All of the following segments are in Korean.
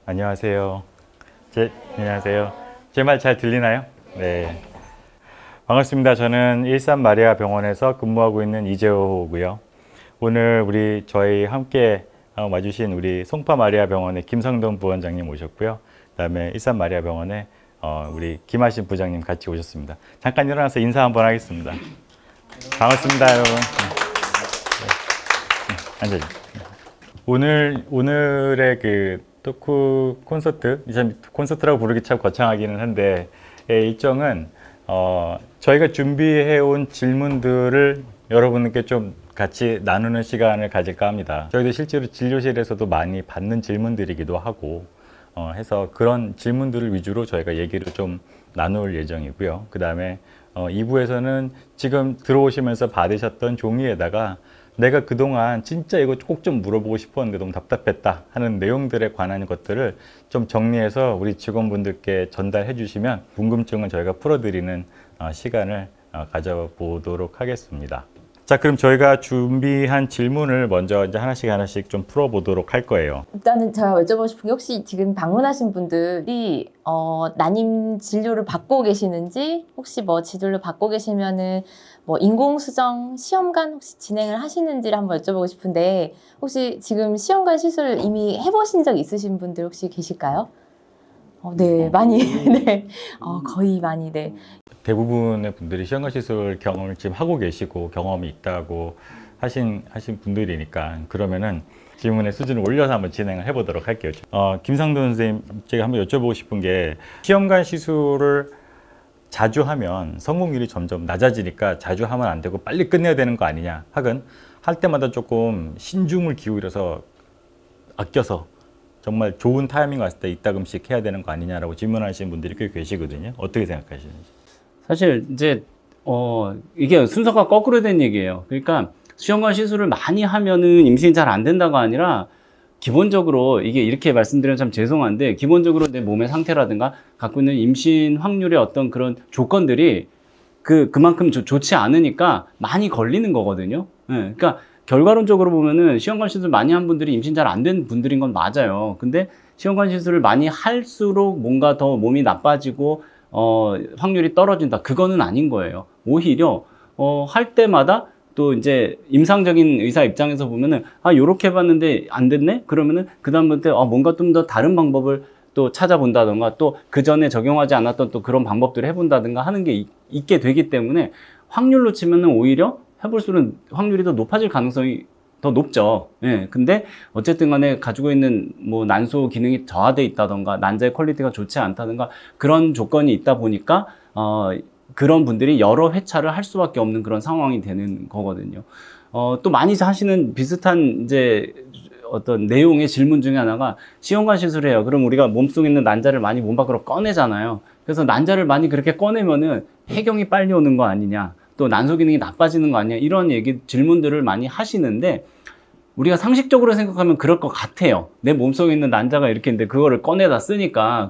안녕하세요. 안녕하세요. 제 말 잘 들리나요? 네. 반갑습니다. 저는 일산 마리아 병원에서 근무하고 있는 이재호고요. 오늘 저희 함께 와주신 우리 송파 마리아 병원의 김성동 부원장님 오셨고요. 그다음에 일산 마리아 병원에 우리 김하신 부장님 같이 오셨습니다. 잠깐 일어나서 인사 한번 하겠습니다. 반갑습니다, 여러분. 앉아주세요. 오늘의 그 토크 콘서트, 콘서트라고 부르기 참 거창하기는 한데, 일정은 저희가 준비해온 질문들을 여러분께 좀 같이 나누는 시간을 가질까 합니다. 저희도 실제로 진료실에서도 많이 받는 질문들이기도 하고 해서 그런 질문들을 위주로 저희가 얘기를 좀 나눌 예정이고요. 그 다음에 2부에서는 지금 들어오시면서 받으셨던 종이에다가 내가 그동안 진짜 이거 꼭 좀 물어보고 싶었는데 너무 답답했다 하는 내용들에 관한 것들을 좀 정리해서 우리 직원분들께 전달해 주시면 궁금증을 저희가 풀어드리는 시간을 가져보도록 하겠습니다. 자, 그럼 저희가 준비한 질문을 먼저 이제 하나씩 좀 풀어보도록 할 거예요. 일단은 제가 여쭤보고 싶은 게 혹시 지금 방문하신 분들이 난임 진료를 받고 계시는지, 혹시 뭐 진료를 받고 계시면은 뭐 인공수정 시험관 혹시 진행을 하시는지를 한번 여쭤보고 싶은데, 혹시 지금 시험관 시술 이미 해보신 적 있으신 분들 혹시 계실까요? 네, 많이, 네, 거의 많이, 네. 대부분의 분들이 시험관 시술 경험을 지금 하고 계시고 경험이 있다고 하신 분들이니까, 그러면은 질문의 수준을 올려서 한번 진행을 해보도록 할게요. 김상돈 선생님, 제가 한번 여쭤보고 싶은 게, 시험관 시술을 자주 하면 성공률이 점점 낮아지니까 자주 하면 안 되고 빨리 끝내야 되는 거 아니냐, 혹은 할 때마다 조금 신중을 기울여서 아껴서 정말 좋은 타이밍 왔을 때 이따금씩 해야 되는 거 아니냐라고 질문하시는 분들이 꽤 계시거든요. 어떻게 생각하시는지? 사실 이제 이게 순서가 거꾸로 된 얘기예요. 그러니까 시험관 시술을 많이 하면은 임신이 잘 안 된다가 아니라, 기본적으로 이게 이렇게 말씀드리면 참 죄송한데, 기본적으로 내 몸의 상태라든가 갖고 있는 임신 확률의 어떤 그런 조건들이 그만큼 좋지 않으니까 많이 걸리는 거거든요. 예, 그러니까 결과론적으로 보면은 시험관 시술 많이 한 분들이 임신 잘 안 된 분들인 건 맞아요. 근데 시험관 시술을 많이 할수록 뭔가 더 몸이 나빠지고 확률이 떨어진다, 그거는 아닌 거예요. 오히려 할 때마다 또 이제 임상적인 의사 입장에서 보면은, 요렇게 해봤는데 안 됐네? 그러면은 그다음부터 뭔가 좀 더 다른 방법을 또 찾아본다던가, 또 그 전에 적용하지 않았던 또 그런 방법들을 해본다든가 하는 게 있게 되기 때문에, 확률로 치면은 오히려 해볼수록 확률이 더 높아질 가능성이 더 높죠. 예. 근데 어쨌든 간에 가지고 있는 뭐 난소 기능이 저하돼 있다던가, 난자의 퀄리티가 좋지 않다던가, 그런 조건이 있다 보니까 그런 분들이 여러 회차를 할 수밖에 없는 그런 상황이 되는 거거든요. 또 많이 하시는 비슷한 이제 어떤 내용의 질문 중에 하나가, 시험관 시술해요. 그럼 우리가 몸속에 있는 난자를 많이 몸 밖으로 꺼내잖아요. 그래서 난자를 많이 그렇게 꺼내면은 폐경이 빨리 오는 거 아니냐, 또 난소 기능이 나빠지는 거 아니냐, 이런 질문들을 많이 하시는데, 우리가 상식적으로 생각하면 그럴 것 같아요. 내 몸속에 있는 난자가 이렇게 있는데 그거를 꺼내다 쓰니까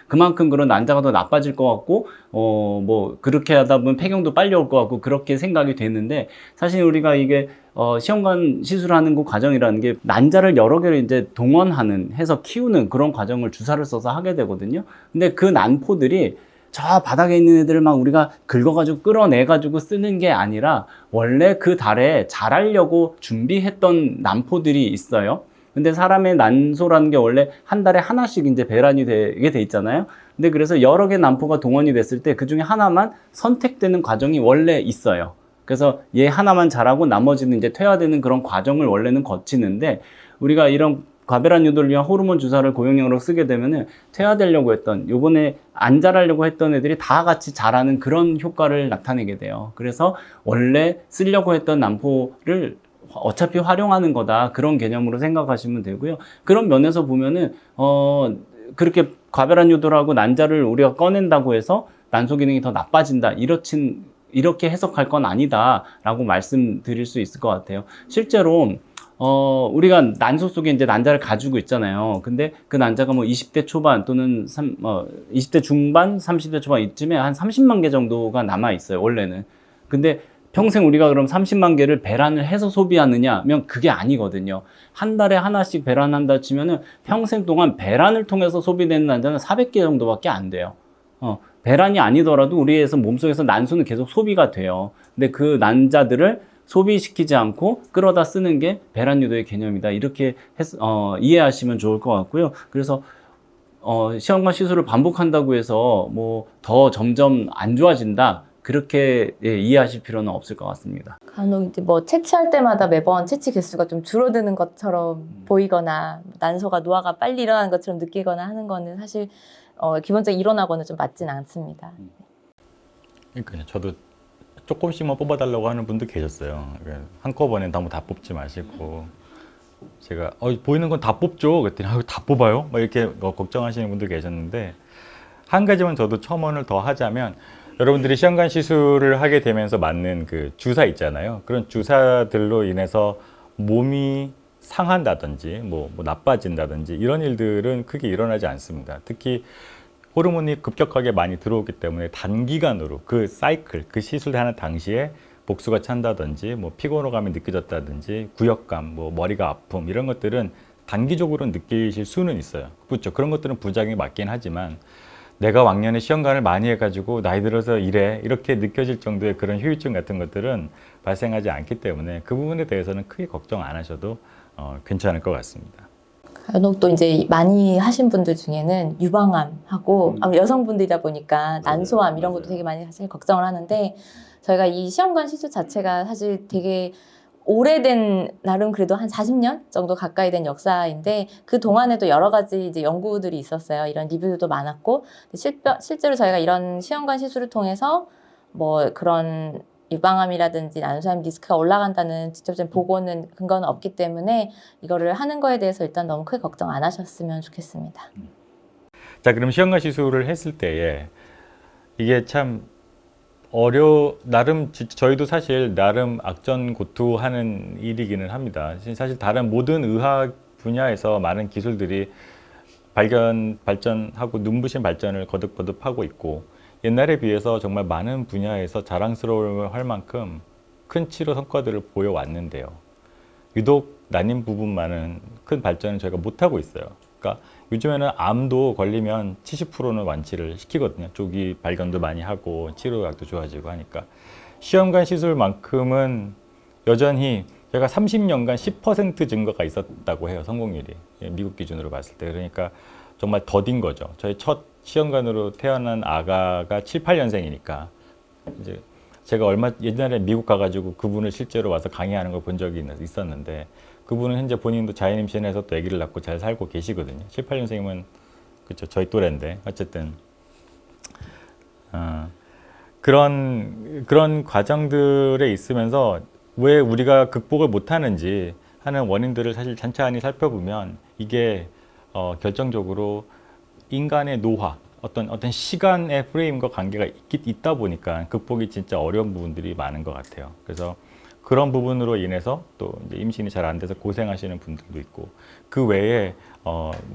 그만큼 그런 난자가 더 나빠질 것 같고, 뭐 그렇게 하다 보면 폐경도 빨리 올 것 같고, 그렇게 생각이 되는데, 사실 우리가 이게 시험관 시술하는 그 과정이라는 게 난자를 여러 개를 이제 해서 키우는 그런 과정을 주사를 써서 하게 되거든요. 근데 그 난포들이 저 바닥에 있는 애들을 막 우리가 긁어가지고 끌어내가지고 쓰는 게 아니라, 원래 그 달에 자라려고 준비했던 난포들이 있어요. 근데 사람의 난소라는 게 원래 한 달에 하나씩 이제 배란이 되게 돼 있잖아요. 근데 그래서 여러 개 난포가 동원이 됐을 때 그 중에 하나만 선택되는 과정이 원래 있어요. 그래서 얘 하나만 자라고 나머지는 이제 퇴화되는 그런 과정을 원래는 거치는데, 우리가 이런 과배란 유도를 위한 호르몬 주사를 고용량으로 쓰게 되면은 퇴화되려고 했던, 요번에 안 자라려고 했던 애들이 다 같이 자라는 그런 효과를 나타내게 돼요. 그래서 원래 쓰려고 했던 난포를 어차피 활용하는 거다, 그런 개념으로 생각하시면 되고요. 그런 면에서 보면은 그렇게 과배란 유도를 하고 난자를 우리가 꺼낸다고 해서 난소 기능이 더 나빠진다, 이렇게 해석할 건 아니다 라고 말씀드릴 수 있을 것 같아요. 실제로 우리가 난소 속에 이제 난자를 가지고 있잖아요. 근데 그 난자가 뭐 20대 초반 또는 20대 중반, 30대 초반 이쯤에 한 30만 개 정도가 남아 있어요, 원래는. 근데 평생 우리가 그럼 30만 개를 배란을 해서 소비하느냐면 그게 아니거든요. 한 달에 하나씩 배란한다 치면은 평생 동안 배란을 통해서 소비되는 난자는 400개 정도밖에 안 돼요. 배란이 아니더라도 우리에서 몸속에서 난소는 계속 소비가 돼요. 근데 그 난자들을 소비시키지 않고 끌어다 쓰는 게 배란 유도의 개념이다. 이렇게 이해하시면 좋을 것 같고요. 그래서 시험관 시술을 반복한다고 해서 뭐 더 점점 안 좋아진다. 그렇게 이해하실 필요는 없을 것 같습니다. 간혹 이제 뭐 채취할 때마다 매번 채취 개수가 좀 줄어드는 것처럼 보이거나 난소가 노화가 빨리 일어나는 것처럼 느끼거나 하는 거는 사실 기본적으로 이론하고는 좀 맞진 않습니다. 그러니까 저도 조금씩만 뽑아달라고 하는 분도 계셨어요. 그러니까 한꺼번에 너무 다 뽑지 마시고 제가 보이는 건 다 뽑죠. 그랬더니 다 뽑아요? 막 이렇게 걱정하시는 분도 계셨는데 한 가지만 저도 첨언을 더 하자면 여러분들이 시험관 시술을 하게 되면서 맞는 그 주사 있잖아요. 그런 주사들로 인해서 몸이 상한다든지 뭐 나빠진다든지 이런 일들은 크게 일어나지 않습니다. 특히 호르몬이 급격하게 많이 들어오기 때문에 단기간으로 그 사이클, 그 시술하는 당시에 복수가 찬다든지 뭐 피곤감이 느껴졌다든지 구역감, 뭐 머리가 아픔 이런 것들은 단기적으로 느끼실 수는 있어요. 그렇죠. 그런 것들은 부작용이 맞긴 하지만 내가 왕년에 시험관을 많이 해가지고 나이 들어서 이렇게 느껴질 정도의 그런 후유증 같은 것들은 발생하지 않기 때문에 그 부분에 대해서는 크게 걱정 안 하셔도 괜찮을 것 같습니다. 간혹 또 이제 많이 하신 분들 중에는 유방암하고 여성분들이다 보니까 난소암 이런 것도 되게 많이 사실 걱정을 하는데 저희가 이 시험관 시술 자체가 사실 되게 오래된 나름 그래도 한 40년 정도 가까이 된 역사인데 그 동안에도 여러 가지 이제 연구들이 있었어요. 이런 리뷰도 많았고 실제로 저희가 이런 시험관 시술을 통해서 뭐 그런 유방암이라든지 난소암 리스크가 올라간다는 직접적인 보고는 근거는 없기 때문에 이거를 하는 거에 대해서 일단 너무 크게 걱정 안 하셨으면 좋겠습니다. 자, 그럼 시험관 시술을 했을 때에 이게 참 나름 저희도 사실 나름 악전고투하는 일이기는 합니다. 사실 다른 모든 의학 분야에서 많은 기술들이 발전하고 눈부신 발전을 거듭하고 있고 옛날에 비해서 정말 많은 분야에서 자랑스러워할 만큼 큰 치료 성과들을 보여왔는데요. 유독 난임 부분만은 큰 발전을 저희가 못하고 있어요. 그러니까 요즘에는 암도 걸리면 70%는 완치를 시키거든요. 조기 발견도 많이 하고 치료약도 좋아지고 하니까. 시험관 시술만큼은 여전히 제가 30년간 10% 증가가 있었다고 해요. 성공률이. 미국 기준으로 봤을 때. 그러니까 정말 더딘 거죠. 저희 첫 시험관으로 태어난 아가가 7, 8년생이니까 이제 제가 옛날에 미국 가가지고 그분을 실제로 와서 강의하는 걸 본 적이 있었는데 그분은 현재 본인도 자연임신해서 또 아기를 낳고 잘 살고 계시거든요. 7, 8년생이면 그렇죠. 저희 또래인데 어쨌든 그런 과정들에 있으면서 왜 우리가 극복을 못하는지 하는 원인들을 사실 천천히 살펴보면 이게 결정적으로 인간의 노화, 어떤 시간의 프레임과 관계가 있다 보니까 극복이 진짜 어려운 부분들이 많은 것 같아요. 그래서 그런 부분으로 인해서 또 이제 임신이 잘 안 돼서 고생하시는 분들도 있고 그 외에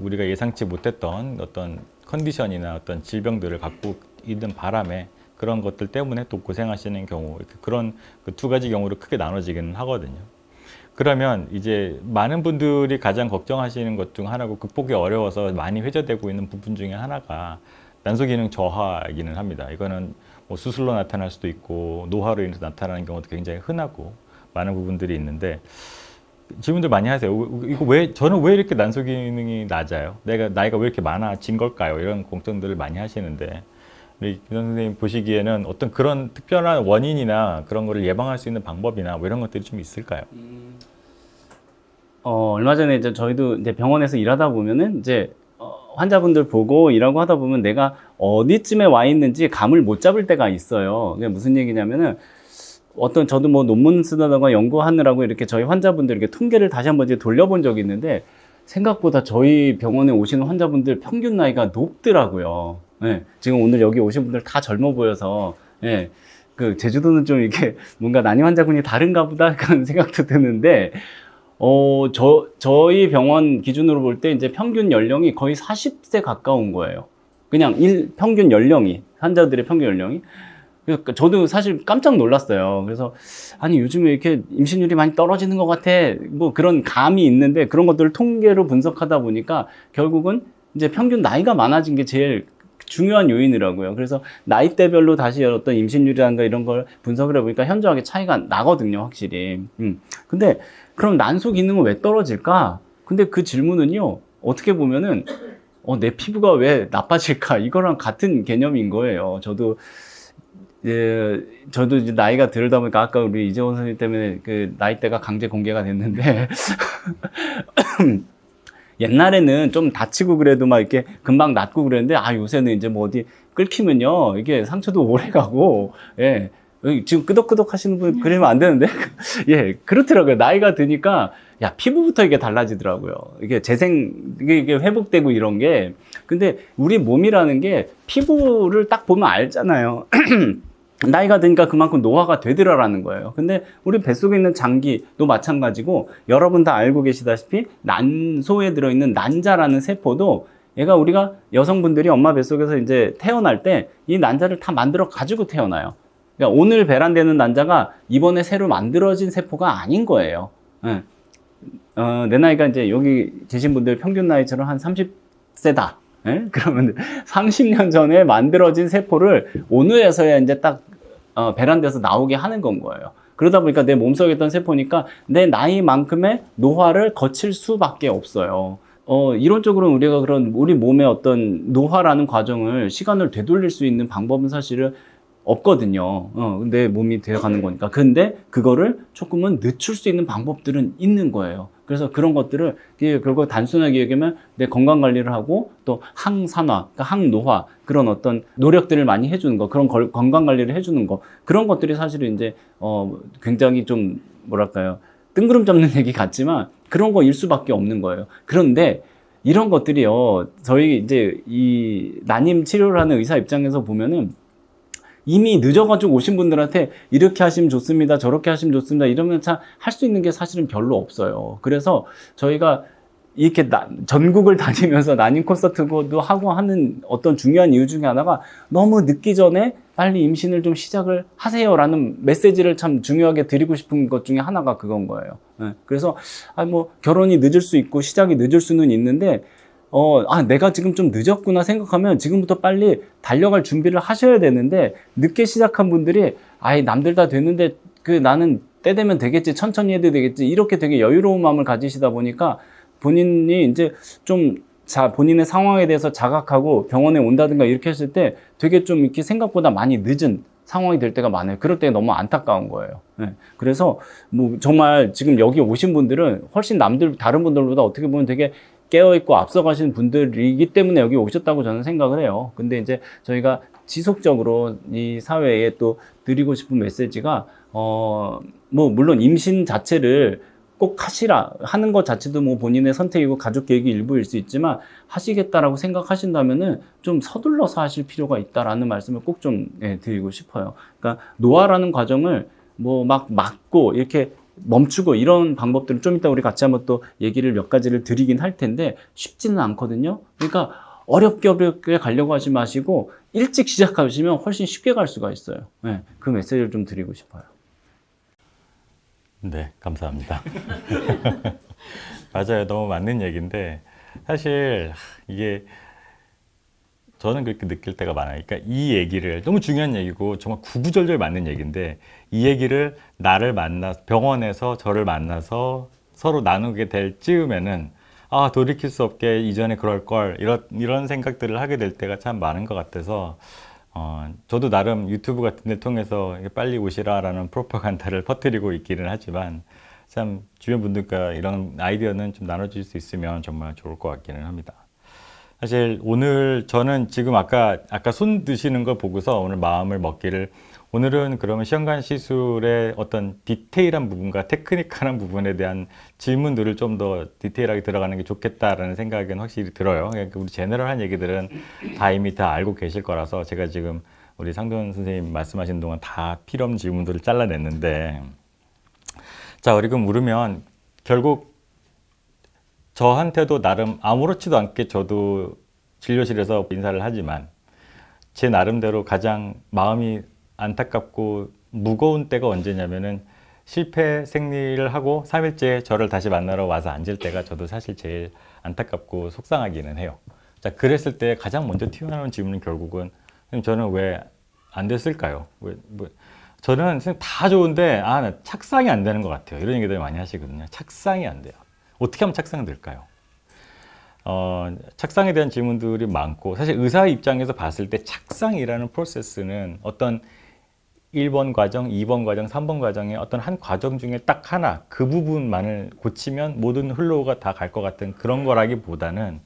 우리가 예상치 못했던 어떤 컨디션이나 어떤 질병들을 갖고 있는 바람에 그런 것들 때문에 또 고생하시는 경우 그런 그 두 가지 경우로 크게 나눠지기는 하거든요. 그러면 이제 많은 분들이 가장 걱정하시는 것 중 하나고 극복이 어려워서 많이 회자되고 있는 부분 중에 하나가 난소기능 저하이기는 합니다. 이거는 뭐 수술로 나타날 수도 있고 노화로 인해서 나타나는 경우도 굉장히 흔하고 많은 부분들이 있는데 질문들 많이 하세요. 저는 왜 이렇게 난소 기능이 낮아요? 나이가 왜 이렇게 많아진 걸까요? 이런 걱정들을 많이 하시는데 우리 김 선생님 보시기에는 어떤 그런 특별한 원인이나 그런 거를 예방할 수 있는 방법이나 뭐 이런 것들이 좀 있을까요? 얼마 전에 이제 저희도 이제 병원에서 일하다 보면은 이제 환자분들 보고 일하고 하다 보면 내가 어디쯤에 와 있는지 감을 못 잡을 때가 있어요. 그게 무슨 얘기냐면은 저도 뭐 논문 쓰다가 연구하느라고 이렇게 저희 환자분들 이렇게 통계를 다시 한번 이제 돌려본 적이 있는데 생각보다 저희 병원에 오시는 환자분들 평균 나이가 높더라고요. 네, 지금 오늘 여기 오신 분들 다 젊어 보여서 네, 그 제주도는 좀 이렇게 뭔가 난임 환자군이 다른가 보다 그런 생각도 드는데 저희 병원 기준으로 볼 때 이제 평균 연령이 거의 40세 가까운 거예요. 그냥 평균 연령이 환자들의 평균 연령이 그러니까 저도 사실 깜짝 놀랐어요. 그래서 아니 요즘에 이렇게 임신율이 많이 떨어지는 것 같아. 뭐 그런 감이 있는데 그런 것들을 통계로 분석하다 보니까 결국은 이제 평균 나이가 많아진 게 제일 중요한 요인이라고요. 그래서 나이대별로 다시 어떤 임신율이라든가 이런 걸 분석을 해보니까 현저하게 차이가 나거든요, 확실히. 근데 그럼 난소 기능은 왜 떨어질까? 근데 그 질문은요, 어떻게 보면은 내 피부가 왜 나빠질까? 이거랑 같은 개념인 거예요. 저도 이제 나이가 들다 보니까 아까 우리 이재원 선생님 때문에 그 나이대가 강제 공개가 됐는데 옛날에는 좀 다치고 그래도 막 이렇게 금방 낫고 그랬는데 요새는 이제 뭐 어디 끓히면요 이게 상처도 오래 가고 예. 지금 끄덕끄덕 하시는 분 그러면 안 되는데 예 그렇더라고요. 나이가 드니까 야 피부부터 이게 달라지더라고요. 이게 이게 회복되고 이런 게. 근데 우리 몸이라는 게 피부를 딱 보면 알잖아요. 나이가 드니까 그만큼 노화가 되더라라는 거예요. 근데 우리 뱃속에 있는 장기도 마찬가지고 여러분 다 알고 계시다시피 난소에 들어있는 난자라는 세포도 얘가 우리가 여성분들이 엄마 뱃속에서 이제 태어날 때 이 난자를 다 만들어 가지고 태어나요. 그러니까 오늘 배란되는 난자가 이번에 새로 만들어진 세포가 아닌 거예요. 예. 내 나이가 이제 여기 계신 분들 평균 나이처럼 한 30세다. 예? 그러면 30년 전에 만들어진 세포를 오늘에서야 이제 딱 배란돼서 나오게 하는 건 거예요. 그러다 보니까 내 몸속에 있던 세포니까 내 나이만큼의 노화를 거칠 수밖에 없어요. 이론적으로는 우리가 그런 우리 몸의 어떤 노화라는 과정을 시간을 되돌릴 수 있는 방법은 사실은 없거든요. 근데 몸이 되어가는 거니까. 근데 그거를 조금은 늦출 수 있는 방법들은 있는 거예요. 그래서 그런 것들을 결국 단순하게 얘기하면 내 건강 관리를 하고 또 항산화, 그러니까 항노화 그런 어떤 노력들을 많이 해주는 거, 그런 건강 관리를 해주는 거 그런 것들이 사실은 이제 굉장히 좀 뭐랄까요 뜬구름 잡는 얘기 같지만 그런 거일 수밖에 없는 거예요. 그런데 이런 것들이요 저희 이제 이 난임 치료를 하는 의사 입장에서 보면은 이미 늦어가지고 오신 분들한테 이렇게 하시면 좋습니다. 저렇게 하시면 좋습니다. 이러면 참 할 수 있는 게 사실은 별로 없어요. 그래서 저희가 이렇게 전국을 다니면서 난임 콘서트도 하고 하는 어떤 중요한 이유 중에 하나가 너무 늦기 전에 빨리 임신을 좀 시작을 하세요라는 메시지를 참 중요하게 드리고 싶은 것 중에 하나가 그건 거예요. 그래서 뭐 결혼이 늦을 수 있고 시작이 늦을 수는 있는데 내가 지금 좀 늦었구나 생각하면 지금부터 빨리 달려갈 준비를 하셔야 되는데 늦게 시작한 분들이 남들 다 됐는데 나는 때 되면 되겠지 천천히 해도 되겠지 이렇게 되게 여유로운 마음을 가지시다 보니까 본인이 이제 좀 본인의 상황에 대해서 자각하고 병원에 온다든가 이렇게 했을 때 되게 좀 이렇게 생각보다 많이 늦은 상황이 될 때가 많아요. 그럴 때 너무 안타까운 거예요. 그래서 뭐 정말 지금 여기 오신 분들은 훨씬 다른 분들보다 어떻게 보면 되게 깨어있고 앞서가시는 분들이기 때문에 여기 오셨다고 저는 생각을 해요. 근데 이제 저희가 지속적으로 이 사회에 또 드리고 싶은 메시지가, 뭐, 물론 임신 자체를 꼭 하는 것 자체도 뭐 본인의 선택이고 가족 계획의 일부일 수 있지만 하시겠다라고 생각하신다면은 좀 서둘러서 하실 필요가 있다라는 말씀을 꼭 좀 드리고 싶어요. 그러니까 노화라는 과정을 뭐 막 막고 이렇게 멈추고 이런 방법들을 좀 이따 우리 같이 한번 또 얘기를 몇 가지를 드리긴 할 텐데 쉽지는 않거든요. 그러니까 어렵게 가려고 하지 마시고 일찍 시작하시면 훨씬 쉽게 갈 수가 있어요. 그 메시지를 좀 드리고 싶어요. 네, 감사합니다. 맞아요. 너무 맞는 얘기인데 사실 이게 저는 그렇게 느낄 때가 많아요. 그러니까 이 얘기를 너무 중요한 얘기고 정말 구구절절 맞는 얘기인데 이 얘기를 병원에서 저를 만나서 서로 나누게 될 즈음에는 돌이킬 수 없게 이전에 그럴 걸 이런 생각들을 하게 될 때가 참 많은 것 같아서 저도 나름 유튜브 같은 데 통해서 빨리 오시라라는 프로파간다를 퍼뜨리고 있기는 하지만 참 주변 분들과 이런 아이디어는 좀 나눠줄 수 있으면 정말 좋을 것 같기는 합니다. 사실 오늘 저는 지금 아까 손 드시는 걸 보고서 오늘 마음을 먹기를 오늘은 그러면 시험관 시술의 어떤 디테일한 부분과 테크니컬한 부분에 대한 질문들을 좀 더 디테일하게 들어가는 게 좋겠다라는 생각은 확실히 들어요. 그러니까 우리 제너럴한 얘기들은 이미 다 알고 계실 거라서 제가 지금 우리 상돈 선생님 말씀하신 동안 다 필요 없는 질문들을 잘라냈는데 자, 그리고 물으면 결국 저한테도 나름 아무렇지도 않게 저도 진료실에서 인사를 하지만 제 나름대로 가장 마음이 안타깝고 무거운 때가 언제냐면은 실패 생리를 하고 3일째 저를 다시 만나러 와서 앉을 때가 저도 사실 제일 안타깝고 속상하기는 해요. 자, 그랬을 때 가장 먼저 튀어나오는 질문은 결국은 선생님, 저는 왜 안 됐을까요? 저는 선생님 다 좋은데 나 착상이 안 되는 것 같아요. 이런 얘기들 많이 하시거든요. 착상이 안 돼요. 어떻게 하면 착상될까요? 착상에 대한 질문들이 많고, 사실 의사의 입장에서 봤을 때 착상이라는 프로세스는 어떤 1번 과정, 2번 과정, 3번 과정의 어떤 한 과정 중에 딱 하나, 그 부분만을 고치면 모든 흘러가 다 갈 것 같은 그런 거라기보다는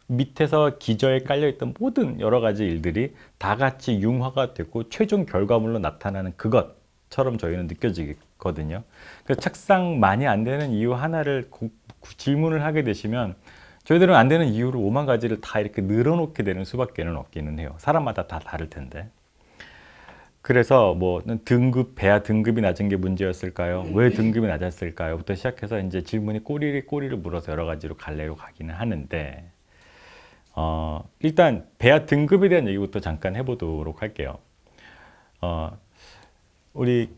밑에서 기저에 깔려있던 모든 여러 가지 일들이 다 같이 융화가 되고 최종 결과물로 나타나는 그것처럼 저희는 느껴지거든요. 그래서 착상 많이 안 되는 이유 하나를 질문을 하게 되시면 저희들은 안 되는 이유를 5만 가지를 다 이렇게 늘어놓게 되는 수밖에는 없기는 해요. 사람마다 다 다를 텐데. 그래서 뭐 배아 등급이 낮은 게 문제였을까요? 왜 등급이 낮았을까요? 부터 시작해서 이제 질문이 꼬리를 물어서 여러 가지로 갈래로 가기는 하는데, 일단 배아 등급에 대한 얘기부터 잠깐 해보도록 할게요. 우리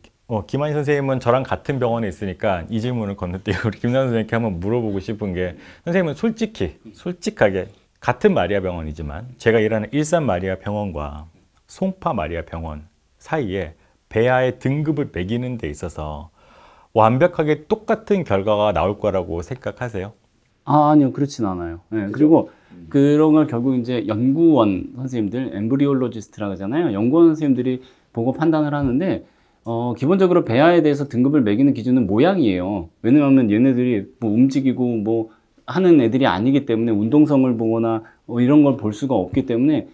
김한희 선생님은 저랑 같은 병원에 있으니까 이 질문을 건너뛰고 우리 김남 선생님께 한번 물어보고 싶은 게, 선생님은 솔직하게 같은 마리아 병원이지만 제가 일하는 일산 마리아 병원과 송파 마리아 병원 사이에 배아의 등급을 매기는 데 있어서 완벽하게 똑같은 결과가 나올 거라고 생각하세요? 아니요, 그렇진 않아요. 네, 그리고 그런 걸 결국 이제 연구원 선생님들, 엠브리올로지스트라고 하잖아요. 연구원 선생님들이 보고 판단을 하는데, 기본적으로 배아에 대해서 등급을 매기는 기준은 모양이에요. 왜냐하면 얘네들이 뭐 움직이고 뭐 하는 애들이 아니기 때문에 운동성을 보거나 이런 걸 볼 수가 없기 때문에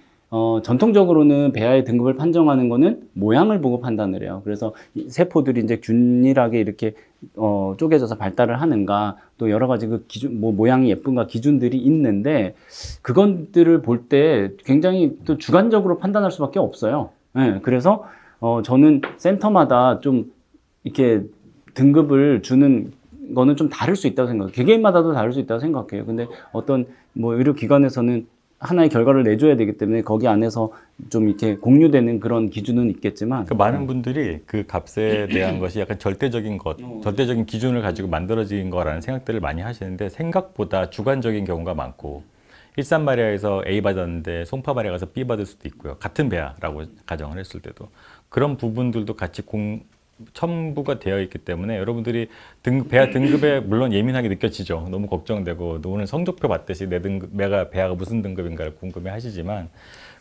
전통적으로는 배아의 등급을 판정하는 거는 모양을 보고 판단을 해요. 그래서 이 세포들이 이제 균일하게 이렇게 쪼개져서 발달을 하는가, 또 여러 가지 그 기준, 뭐 모양이 예쁜가 기준들이 있는데, 그것들을 볼 때 굉장히 또 주관적으로 판단할 수밖에 없어요. 네, 그래서 저는 센터마다 좀 이렇게 등급을 주는 거는 좀 다를 수 있다고 생각해요. 개개인마다도 다를 수 있다고 생각해요. 근데 어떤 뭐 의료기관에서는 하나의 결과를 내줘야 되기 때문에 거기 안에서 좀 이렇게 공유되는 그런 기준은 있겠지만, 많은 분들이 그 값에 대한 것이 약간 절대적인 절대적인 기준을 가지고 만들어진 거라는 생각들을 많이 하시는데, 생각보다 주관적인 경우가 많고, 일산 마리아에서 A 받았는데 송파 마리아 가서 B 받을 수도 있고요. 같은 배아라고 가정을 했을 때도 그런 부분들도 같이 첨부가 되어 있기 때문에 여러분들이 배아 등급에 물론 예민하게 느껴지죠. 너무 걱정되고, 오늘 성적표 받듯이 내가 배아가 무슨 등급인가를 궁금해 하시지만,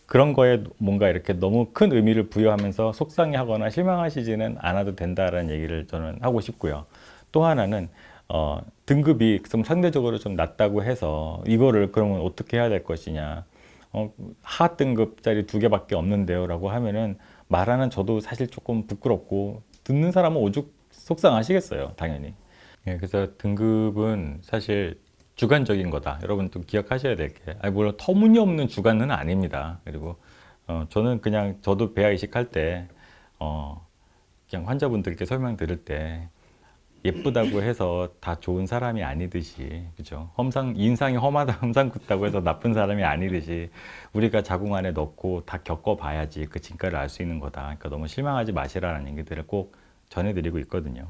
그런 거에 뭔가 이렇게 너무 큰 의미를 부여하면서 속상해하거나 실망하시지는 않아도 된다라는 얘기를 저는 하고 싶고요. 또 하나는 등급이 좀 상대적으로 좀 낮다고 해서 이거를 그러면 어떻게 해야 될 것이냐, 하 등급짜리 2개밖에 없는데요 라고 하면은 말하는 저도 사실 조금 부끄럽고, 듣는 사람은 오죽 속상하시겠어요, 당연히. 예, 그래서 등급은 사실 주관적인 거다. 여러분 좀 기억하셔야 될 게, 물론 터무니없는 주관은 아닙니다. 그리고 저는 그냥 저도 배아 이식할 때 그냥 환자분들께 설명 들을 때, 예쁘다고 해서 다 좋은 사람이 아니듯이, 그죠? 인상이 험하다, 험상 굳다고 해서 나쁜 사람이 아니듯이, 우리가 자궁 안에 넣고 다 겪어봐야지 그 진가를 알 수 있는 거다. 그러니까 너무 실망하지 마시라는 얘기들을 꼭 전해드리고 있거든요.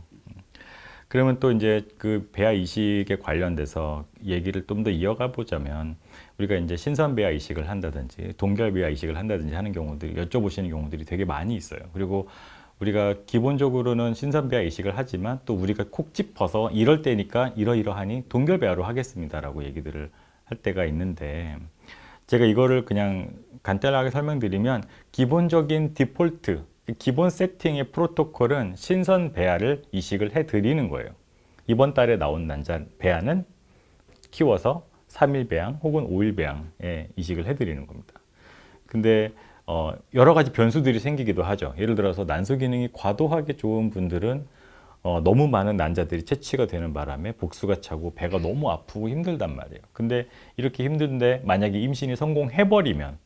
그러면 또 이제 그 배아 이식에 관련돼서 얘기를 좀 더 이어가 보자면, 우리가 이제 신선 배아 이식을 한다든지 동결 배아 이식을 한다든지 하는 경우들이, 여쭤보시는 경우들이 되게 많이 있어요. 그리고 우리가 기본적으로는 신선 배아 이식을 하지만, 또 우리가 콕 짚어서 이럴 때니까 이러이러하니 동결 배아로 하겠습니다라고 얘기들을 할 때가 있는데, 제가 이거를 그냥 간단하게 설명드리면, 기본적인 디폴트, 기본 세팅의 프로토콜은 신선 배아를 이식을 해드리는 거예요. 이번 달에 나온 배아는 키워서 3일 배양 혹은 5일 배양에 이식을 해드리는 겁니다. 근데 여러 가지 변수들이 생기기도 하죠. 예를 들어서 난소 기능이 과도하게 좋은 분들은 너무 많은 난자들이 채취가 되는 바람에 복수가 차고 배가 너무 아프고 힘들단 말이에요. 근데 이렇게 힘든데 만약에 임신이 성공해버리면,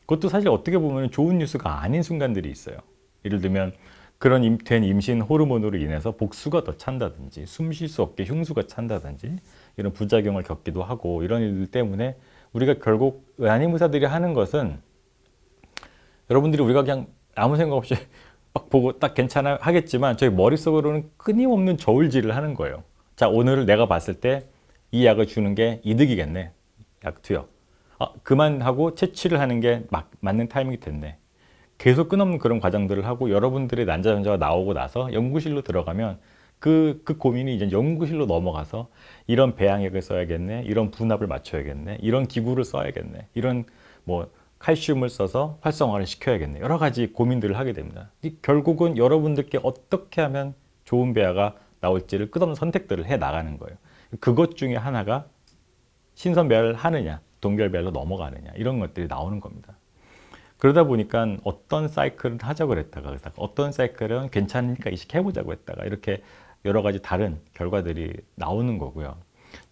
그것도 사실 어떻게 보면 좋은 뉴스가 아닌 순간들이 있어요. 예를 들면 그런 된 임신 호르몬으로 인해서 복수가 더 찬다든지, 숨 쉴 수 없게 흉수가 찬다든지, 이런 부작용을 겪기도 하고, 이런 일들 때문에 우리가 결국 안임 의사들이 하는 것은, 여러분들이 우리가 그냥 아무 생각 없이 막 보고 딱 괜찮아 하겠지만 저희 머릿속으로는 끊임없는 저울질을 하는 거예요. 자, 오늘 내가 봤을 때 이 약을 주는 게 이득이겠네. 약 투여. 그만하고 채취를 하는 게 맞는 타이밍이 됐네. 계속 끊임없는 그런 과정들을 하고 여러분들의 난자전자가 나오고 나서 연구실로 들어가면 그 고민이 이제 연구실로 넘어가서 이런 배양액을 써야겠네. 이런 분압을 맞춰야겠네. 이런 기구를 써야겠네. 이런 뭐 칼슘을 써서 활성화를 시켜야겠네. 여러 가지 고민들을 하게 됩니다. 결국은 여러분들께 어떻게 하면 좋은 배아가 나올지를 끝없는 선택들을 해 나가는 거예요. 그것 중에 하나가 신선 배아를 하느냐, 동결 배아로 넘어가느냐 이런 것들이 나오는 겁니다. 그러다 보니까 어떤 사이클은 하자고 했다가 어떤 사이클은 괜찮으니까 이식해보자고 했다가 이렇게 여러 가지 다른 결과들이 나오는 거고요.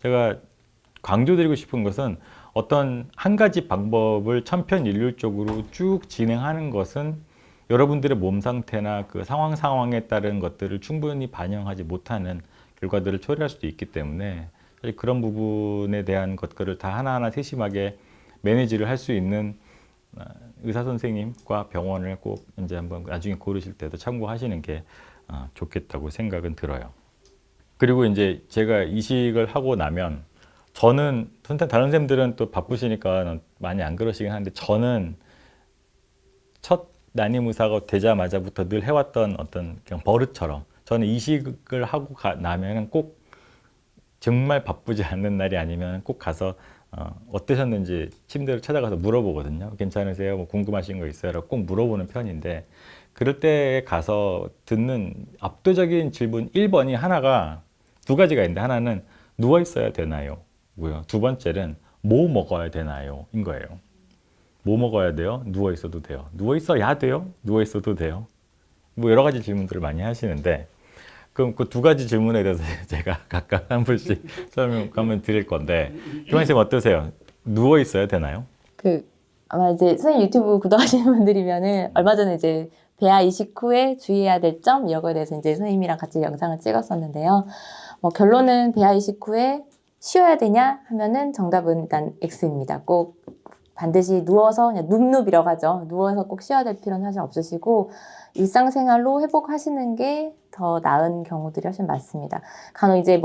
제가 강조드리고 싶은 것은 어떤 한 가지 방법을 천편일률적으로 쭉 진행하는 것은 여러분들의 몸 상태나 그 상황에 따른 것들을 충분히 반영하지 못하는 결과들을 초래할 수도 있기 때문에 사실 그런 부분에 대한 것들을 다 하나하나 세심하게 매니지를 할 수 있는 의사 선생님과 병원을 꼭 이제 한번 나중에 고르실 때도 참고하시는 게 좋겠다고 생각은 들어요. 그리고 이제 제가 이식을 하고 나면 저는 다른 선생님들은 또 바쁘시니까 많이 안 그러시긴 한데 저는 첫 난임 의사가 되자마자부터 늘 해왔던 어떤 그냥 버릇처럼 저는 이식을 하고 나면은 꼭 정말 바쁘지 않는 날이 아니면 꼭 가서 어떠셨는지 침대로 찾아가서 물어보거든요. 괜찮으세요? 뭐 궁금하신 거 있어요? 라고 꼭 물어보는 편인데 그럴 때 가서 듣는 압도적인 질문 1번이 하나가 두 가지가 있는데 하나는 누워 있어야 되나요? 고요. 두 번째는 뭐 먹어야 되나요? 인 거예요. 뭐 먹어야 돼요? 누워 있어도 돼요. 누워 있어야 돼요? 누워 있어도 돼요? 뭐 여러 가지 질문들을 많이 하시는데 그럼 그 두 가지 질문에 대해서 제가 각각 한 분씩 설명을 드릴 건데 김환희 쌤 어떠세요? 누워 있어야 되나요? 아마 이제 선생님 유튜브 구독하시는 분들이면은 얼마 전에 이제 배아 이식 후에 주의해야 될 점 이거에 대해서 이제 선생님이랑 같이 영상을 찍었었는데요. 결론은 배아 이식 후에 쉬어야 되냐 하면은 정답은 일단 X입니다. 꼭 반드시 누워서 그냥 눕눕이라고 하죠. 누워서 꼭 쉬어야 될 필요는 사실 없으시고 일상생활로 회복하시는 게 더 나은 경우들이 훨씬 많습니다. 간혹 이제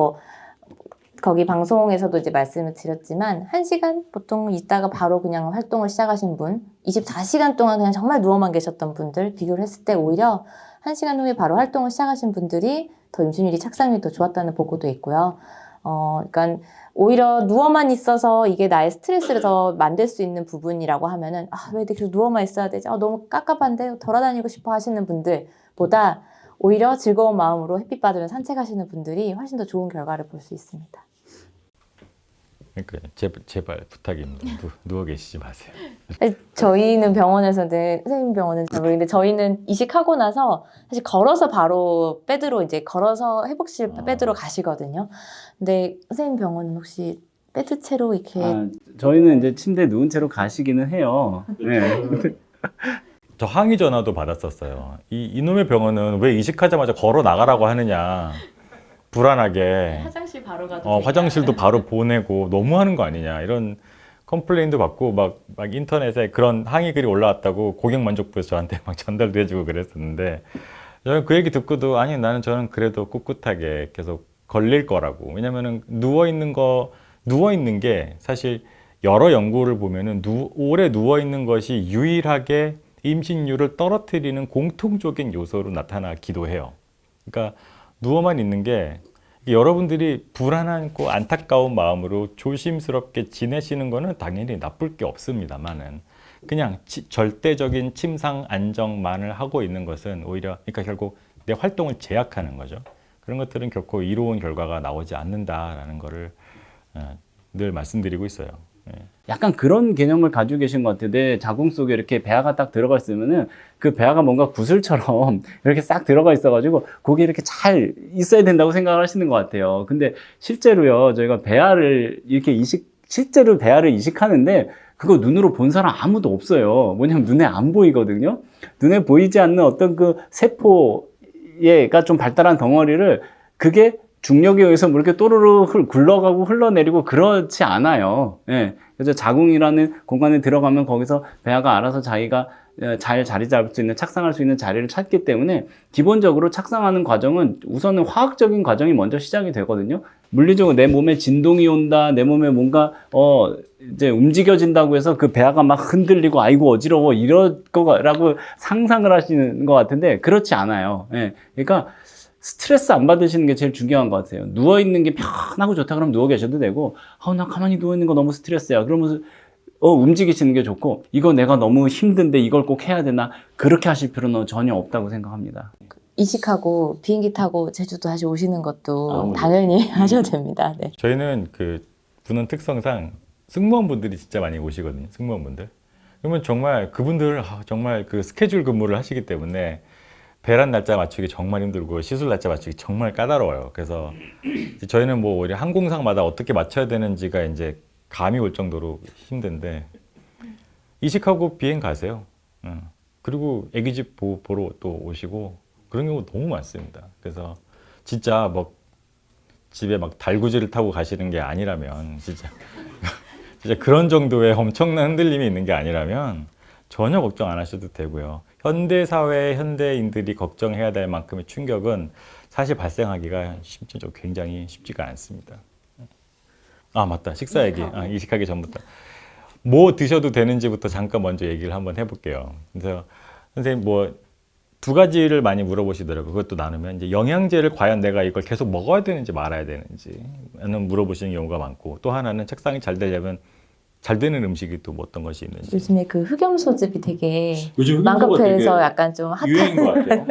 거기 방송에서도 이제 말씀을 드렸지만 1시간 보통 있다가 바로 그냥 활동을 시작하신 분, 24시간 동안 그냥 정말 누워만 계셨던 분들 비교를 했을 때 오히려 1시간 후에 바로 활동을 시작하신 분들이 더 임신율이 착상률이 더 좋았다는 보고도 있고요. 그러니까 오히려 누워만 있어서 이게 나의 스트레스를 더 만들 수 있는 부분이라고 하면은 왜 계속 누워만 있어야 되지? 너무 깝깝한데 돌아다니고 싶어 하시는 분들보다 오히려 즐거운 마음으로 햇빛 받으며 산책하시는 분들이 훨씬 더 좋은 결과를 볼 수 있습니다. 그러니까 제발 부탁입니다. 누워 계시지 마세요. 저희는 병원에서는 선생님 병원은 잘 모르겠는데 저희는 이식하고 나서 사실 걸어서 바로 베드로 이제 걸어서 회복실 베드로 가시거든요. 근데 선생님 병원은 혹시 베드채로 이렇게 저희는 이제 침대에 누운 채로 가시기는 해요. 네. 저 항의 전화도 받았었어요. 이놈의 병원은 왜 이식하자마자 걸어 나가라고 하느냐. 불안하게 화장실 바로 가도 화장실도 바로 보내고 너무하는 거 아니냐 이런 컴플레인도 받고 막 인터넷에 그런 항의 글이 올라왔다고 고객 만족부에서 저한테 막 전달도 해주고 그랬었는데 저는 그 얘기 듣고도 저는 그래도 꿋꿋하게 계속 걸릴 거라고. 왜냐면은 누워 있는 게 사실 여러 연구를 보면은 오래 누워 있는 것이 유일하게 임신율을 떨어뜨리는 공통적인 요소로 나타나기도 해요. 그러니까 누워만 있는 게 여러분들이 불안하고 안타까운 마음으로 조심스럽게 지내시는 거는 당연히 나쁠 게 없습니다만은 그냥 절대적인 침상 안정만을 하고 있는 것은 오히려 그러니까 결국 내 활동을 제약하는 거죠. 그런 것들은 결코 이로운 결과가 나오지 않는다라는 거를 늘 말씀드리고 있어요. 약간 그런 개념을 가지고 계신 것 같아요. 내 자궁 속에 이렇게 배아가 딱 들어가 있으면은 그 배아가 뭔가 구슬처럼 이렇게 싹 들어가 있어가지고 거기 이렇게 잘 있어야 된다고 생각을 하시는 것 같아요. 근데 실제로요, 저희가 실제로 배아를 이식하는데 그거 눈으로 본 사람 아무도 없어요. 뭐냐면 눈에 안 보이거든요. 눈에 보이지 않는 어떤 그 세포가 좀 발달한 덩어리를 그게 중력에 의해서 뭐 이렇게 또르르 굴러가고 흘러내리고 그렇지 않아요. 예. 그래서 자궁이라는 공간에 들어가면 거기서 배아가 알아서 자기가 잘 자리 잡을 수 있는 착상할 수 있는 자리를 찾기 때문에 기본적으로 착상하는 과정은 우선은 화학적인 과정이 먼저 시작이 되거든요. 물리적으로 내 몸에 진동이 온다, 내 몸에 뭔가 이제 움직여진다고 해서 그 배아가 막 흔들리고 아이고 어지러워 이럴 거라고 상상을 하시는 것 같은데 그렇지 않아요. 예. 그러니까 스트레스 안 받으시는 게 제일 중요한 것 같아요. 누워 있는 게 편하고 좋다 그러면 누워 계셔도 되고, 나 가만히 누워 있는 거 너무 스트레스야. 그러면서 움직이시는 게 좋고, 이거 내가 너무 힘든데 이걸 꼭 해야 되나? 그렇게 하실 필요는 전혀 없다고 생각합니다. 이식하고 비행기 타고 제주도 다시 오시는 것도 네. 당연히 하셔도 됩니다. 네. 저희는 그 군원 특성상 승무원분들이 진짜 많이 오시거든요. 승무원분들. 그러면 정말 그분들 정말 그 스케줄 근무를 하시기 때문에 배란 날짜 맞추기 정말 힘들고 시술 날짜 맞추기 정말 까다로워요. 그래서 이제 저희는 뭐 오히려 항공사마다 어떻게 맞춰야 되는지가 이제 감이 올 정도로 힘든데 이식하고 비행 가세요. 그리고 아기 집 보러 또 오시고 그런 경우 너무 많습니다. 그래서 진짜 뭐 집에 막 달구지를 타고 가시는 게 아니라면 진짜 그런 정도의 엄청난 흔들림이 있는 게 아니라면 전혀 걱정 안 하셔도 되고요. 현대 사회 현대인들이 걱정해야 될 만큼의 충격은 사실 발생하기가 굉장히 쉽지가 않습니다. 아 맞다, 식사 얘기. 이식하기 전부터 뭐 드셔도 되는지부터 잠깐 먼저 얘기를 한번 해볼게요. 그래서 선생님 뭐 두 가지를 많이 물어보시더라고요. 그것도 나누면 이제 영양제를 과연 내가 이걸 계속 먹어야 되는지 말아야 되는지는 물어보시는 경우가 많고, 또 하나는 책상이 잘 되려면 잘 되는 음식이 또 뭐 어떤 것이 있는지. 요즘에 그 흑염소즙이 되게 요즘 맘카페에서 약간 좀 핫한 유행인 것 같아요.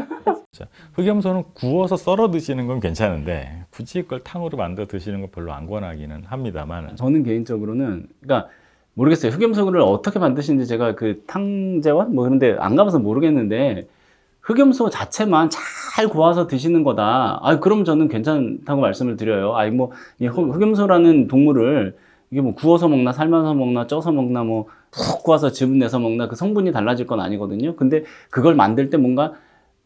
자, 흑염소는 구워서 썰어 드시는 건 괜찮은데 굳이 그걸 탕으로 만들어 드시는 건 별로 안 권하기는 합니다만. 저는 개인적으로는, 그러니까 모르겠어요. 흑염소를 어떻게 만드시는지 제가 그 탕제원 뭐 그런데 안 가봐서 모르겠는데, 흑염소 자체만 잘 구워서 드시는 거다. 그럼 저는 괜찮다고 말씀을 드려요. 뭐, 이 흑염소라는 동물을 이게 뭐 구워서 먹나, 삶아서 먹나, 쪄서 먹나, 뭐, 푹 구워서 즙 내서 먹나, 그 성분이 달라질 건 아니거든요. 근데 그걸 만들 때 뭔가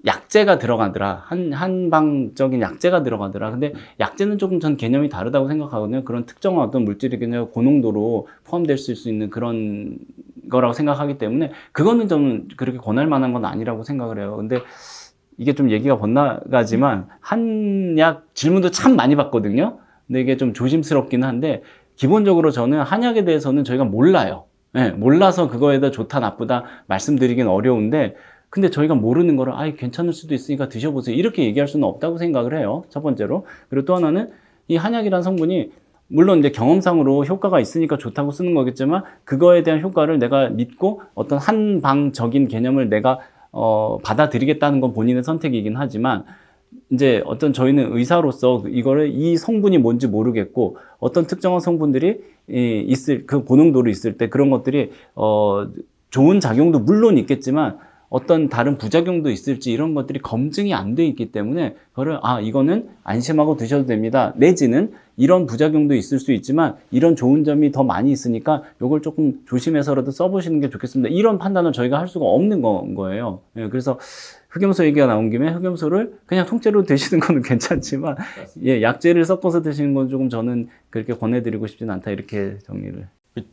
약재가 들어가더라. 한방적인 약재가 들어가더라. 근데 약재는 조금 전 개념이 다르다고 생각하거든요. 그런 특정한 어떤 물질이 그냥 고농도로 포함될 수 있는 그런 거라고 생각하기 때문에 그거는 좀 그렇게 권할 만한 건 아니라고 생각을 해요. 근데 이게 좀 얘기가 번나가지만 한약 질문도 참 많이 받거든요. 근데 이게 좀 조심스럽긴 한데 기본적으로 저는 한약에 대해서는 저희가 몰라요. 네, 몰라서 그거에 대해 좋다 나쁘다 말씀드리긴 어려운데, 근데 저희가 모르는 거를 괜찮을 수도 있으니까 드셔보세요 이렇게 얘기할 수는 없다고 생각을 해요. 첫 번째로. 그리고 또 하나는 이 한약이라는 성분이 물론 이제 경험상으로 효과가 있으니까 좋다고 쓰는 거겠지만, 그거에 대한 효과를 내가 믿고 어떤 한방적인 개념을 내가 받아들이겠다는 건 본인의 선택이긴 하지만, 이제 어떤 저희는 의사로서 이거를 이 성분이 뭔지 모르겠고 어떤 특정한 성분들이 있을 그 고농도로 있을 때 그런 것들이 좋은 작용도 물론 있겠지만 어떤 다른 부작용도 있을지 이런 것들이 검증이 안 돼 있기 때문에 그거를 이거는 안심하고 드셔도 됩니다. 내지는 이런 부작용도 있을 수 있지만 이런 좋은 점이 더 많이 있으니까 이걸 조금 조심해서라도 써보시는 게 좋겠습니다. 이런 판단을 저희가 할 수가 없는 거예요. 그래서 흑염소 얘기가 나온 김에 흑염소를 그냥 통째로 드시는 거는 괜찮지만 약재를 섞어서 드시는 건 조금 저는 그렇게 권해드리고 싶지는 않다, 이렇게 정리를.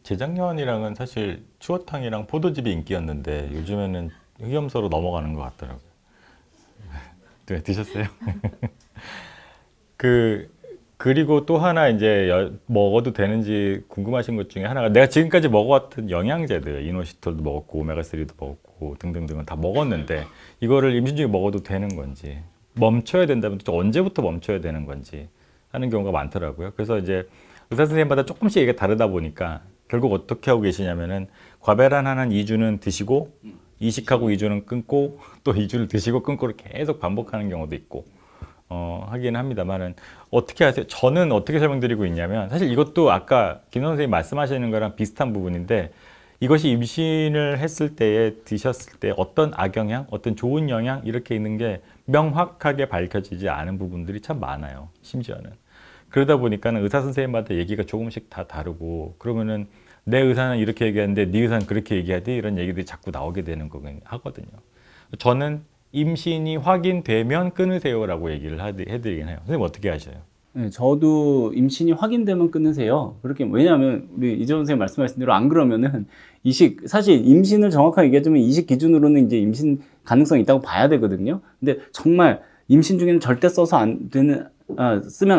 재작년이랑은 사실 추어탕이랑 포도즙이 인기였는데 요즘에는 흑염소로 넘어가는 것 같더라고요. 네, 드셨어요? 그리고 또 하나 이제 먹어도 되는지 궁금하신 것 중에 하나가, 내가 지금까지 먹어왔던 영양제들, 이노시톨도 먹었고 오메가3도 먹었고 등등등은 다 먹었는데 이거를 임신 중에 먹어도 되는 건지, 멈춰야 된다면 또 언제부터 멈춰야 되는 건지 하는 경우가 많더라고요. 그래서 이제 의사 선생님마다 조금씩 얘기가 다르다 보니까 결국 어떻게 하고 계시냐면은 과배란 한 2주는 드시고 이식하고 2주는 끊고 또 2주를 드시고 끊고를 계속 반복하는 경우도 있고 하긴 합니다만은, 어떻게 하세요? 저는 어떻게 설명드리고 있냐면, 사실 이것도 아까 김 선생님 말씀하시는 거랑 비슷한 부분인데, 이것이 임신을 했을 때에 드셨을 때 어떤 악영향, 어떤 좋은 영향 이렇게 있는 게 명확하게 밝혀지지 않은 부분들이 참 많아요. 심지어는. 그러다 보니까는 의사 선생님마다 얘기가 조금씩 다 다르고, 그러면은 내 의사는 이렇게 얘기하는데 네 의사는 그렇게 얘기하지, 이런 얘기들이 자꾸 나오게 되는 거긴 하거든요. 저는 임신이 확인되면 끊으세요라고 얘기를 해드리긴 해요. 선생님 어떻게 하셔요? 네, 저도 임신이 확인되면 끊으세요. 그렇게 왜냐하면 우리 이재원 선생님 말씀하신 대로 안 그러면은 사실 임신을 정확하게 얘기하자면 이식 기준으로는 이제 임신 가능성이 있다고 봐야 되거든요. 근데 정말 임신 중에는 절대 쓰면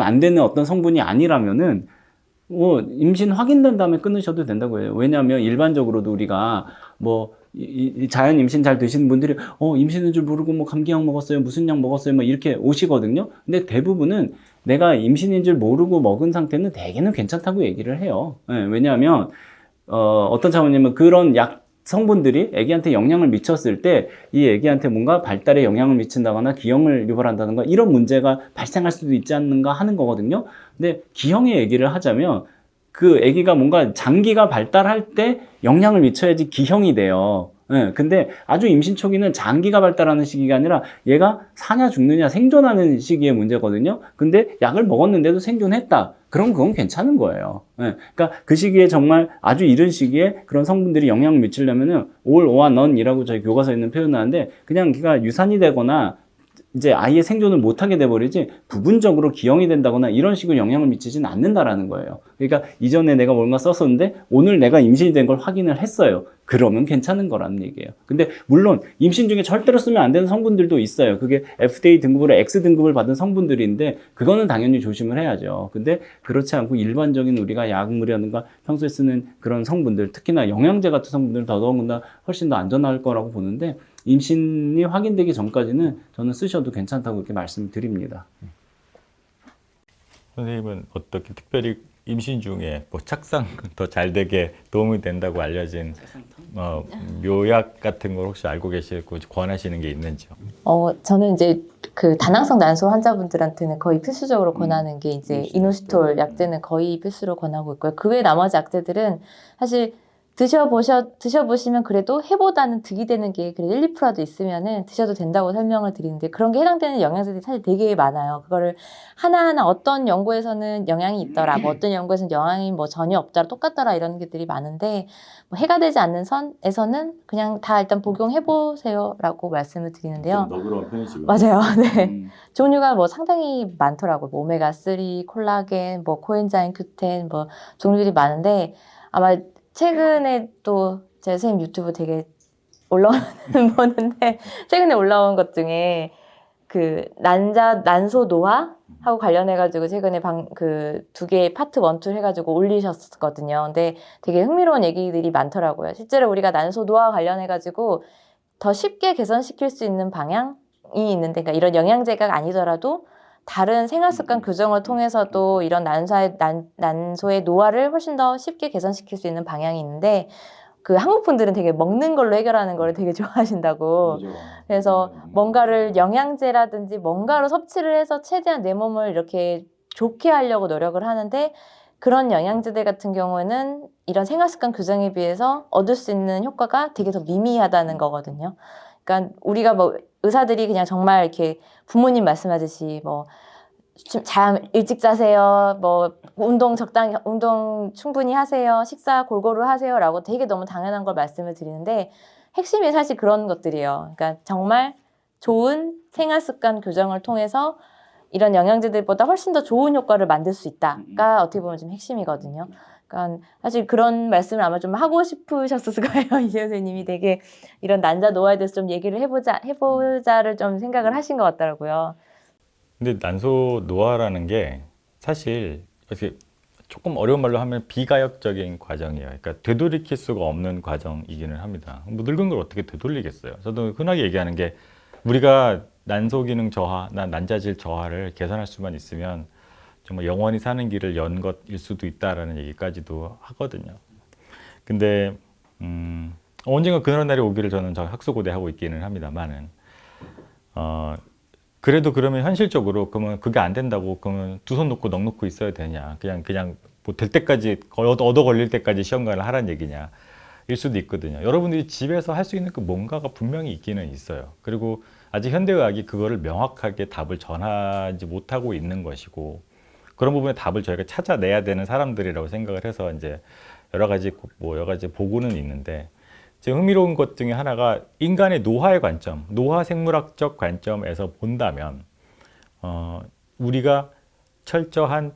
안 되는 어떤 성분이 아니라면은 임신 확인된 다음에 끊으셔도 된다고 해요. 왜냐하면 일반적으로도 우리가 이 자연 임신 잘 되시는 분들이 임신인 줄 모르고 감기약 먹었어요, 무슨 약 먹었어요, 이렇게 오시거든요. 근데 대부분은 내가 임신인 줄 모르고 먹은 상태는 대개는 괜찮다고 얘기를 해요. 네, 왜냐하면 어떤 차원이냐면 그런 약 성분들이 애기한테 영향을 미쳤을 때 이 애기한테 뭔가 발달에 영향을 미친다거나 기형을 유발한다든가 이런 문제가 발생할 수도 있지 않는가 하는 거거든요. 근데 기형의 얘기를 하자면 그 애기가 뭔가 장기가 발달할 때 영향을 미쳐야지 기형이 돼요. 네, 근데 아주 임신 초기는 장기가 발달하는 시기가 아니라 얘가 사냐 죽느냐 생존하는 시기의 문제거든요. 근데 약을 먹었는데도 생존했다. 그럼 그건 괜찮은 거예요. 네, 그러니까 그 시기에 정말 아주 이른 시기에 그런 성분들이 영향을 미치려면은 all or none이라고 저희 교과서에 있는 표현을 하는데 그냥 걔가 유산이 되거나 이제 아예 생존을 못하게 돼버리지 부분적으로 기형이 된다거나 이런 식으로 영향을 미치지는 않는다라는 거예요. 그러니까 이전에 내가 뭔가 썼었는데 오늘 내가 임신이 된 걸 확인을 했어요. 그러면 괜찮은 거라는 얘기예요. 근데 물론 임신 중에 절대로 쓰면 안 되는 성분들도 있어요. 그게 FDA 등급으로 X 등급을 받은 성분들인데 그거는 당연히 조심을 해야죠. 근데 그렇지 않고 일반적인 우리가 약물이라든가 평소에 쓰는 그런 성분들, 특히나 영양제 같은 성분들은 더더군다나 훨씬 더 안전할 거라고 보는데 임신이 확인되기 전까지는 저는 쓰셔도 괜찮다고 이렇게 말씀을 드립니다. 선생님은 어떻게 특별히 임신 중에 착상 더 잘 되게 도움이 된다고 알려진 묘약 같은 걸 혹시 알고 계시고 권하시는 게 있는지요? 저는 이제 그 다낭성 난소 환자분들한테는 거의 필수적으로 권하는 게 이제 이노시톨 약제는 거의 필수로 권하고 있고요. 그 외 나머지 약제들은 사실 드셔보시면 그래도 해보다는 득이 되는 게 그래도 1, 2%라도 있으면은 드셔도 된다고 설명을 드리는데 그런 게 해당되는 영양제들이 사실 되게 많아요. 그거를 하나하나 어떤 연구에서는 영향이 있더라, 어떤 연구에서는 영향이 전혀 없더라, 똑같더라 이런 것들이 많은데 해가 되지 않는 선에서는 그냥 다 일단 복용해보세요라고 말씀을 드리는데요. 너그러운 편이시고요. 맞아요. 네. 종류가 상당히 많더라고요. 오메가3, 콜라겐, 코엔자임 Q10 종류들이 많은데 아마 최근에 또 제 선생님 유튜브 되게 보는데 최근에 올라온 것 중에 그 난소 노화하고 관련해가지고 최근에 그 두 개의 파트 1, 2 해가지고 올리셨거든요. 근데 되게 흥미로운 얘기들이 많더라고요. 실제로 우리가 난소 노화 관련해가지고 더 쉽게 개선시킬 수 있는 방향이 있는데, 그러니까 이런 영양제가 아니더라도 다른 생활습관 교정을 통해서도 이런 난소의 노화를 훨씬 더 쉽게 개선시킬 수 있는 방향이 있는데 그 한국 분들은 되게 먹는 걸로 해결하는 걸 되게 좋아하신다고. 그래서 뭔가를 영양제라든지 뭔가로 섭취를 해서 최대한 내 몸을 이렇게 좋게 하려고 노력을 하는데 그런 영양제들 같은 경우에는 이런 생활습관 교정에 비해서 얻을 수 있는 효과가 되게 더 미미하다는 거거든요. 그러니까 우리가 의사들이 그냥 정말 이렇게 부모님 말씀하듯이 잠 일찍 자세요, 운동 충분히 하세요, 식사 골고루 하세요라고 되게 너무 당연한 걸 말씀을 드리는데 핵심이 사실 그런 것들이에요. 그러니까 정말 좋은 생활습관 교정을 통해서 이런 영양제들보다 훨씬 더 좋은 효과를 만들 수 있다가 어떻게 보면 좀 핵심이거든요. 그러니까 사실 그런 말씀을 아마 좀 하고 싶으셨을 거예요. 이재 선생님이 되게 이런 난자 노화에 대해서 좀 얘기를 해보자를 좀 생각을 하신 것 같더라고요. 근데 난소 노화라는 게 사실 이렇게 조금 어려운 말로 하면 비가역적인 과정이에요. 그러니까 되돌이킬 수가 없는 과정이기는 합니다. 늙은 걸 어떻게 되돌리겠어요? 저도 흔하게 얘기하는 게 우리가 난소 기능 저하, 난자질 저하를 개선할 수만 있으면 정말 영원히 사는 길을 연 것일 수도 있다라는 얘기까지도 하거든요. 근데 언젠가 그런 날이 오기를 저는 학수고대하고 있기는 합니다만은 그래도 그러면 현실적으로 그러면 그게 안 된다고 그러면 두 손 놓고 넋 놓고 있어야 되냐? 그냥 될 때까지 얻어 걸릴 때까지 시험관을 하라는 얘기냐? 일 수도 있거든요. 여러분들이 집에서 할 수 있는 그 뭔가가 분명히 있기는 있어요. 그리고 아직 현대의학이 그거를 명확하게 답을 전하지 못하고 있는 것이고 그런 부분에 답을 저희가 찾아내야 되는 사람들이라고 생각을 해서 이제 여러 가지 보고는 있는데 지금 흥미로운 것 중에 하나가 인간의 노화의 관점, 노화 생물학적 관점에서 본다면 우리가 철저한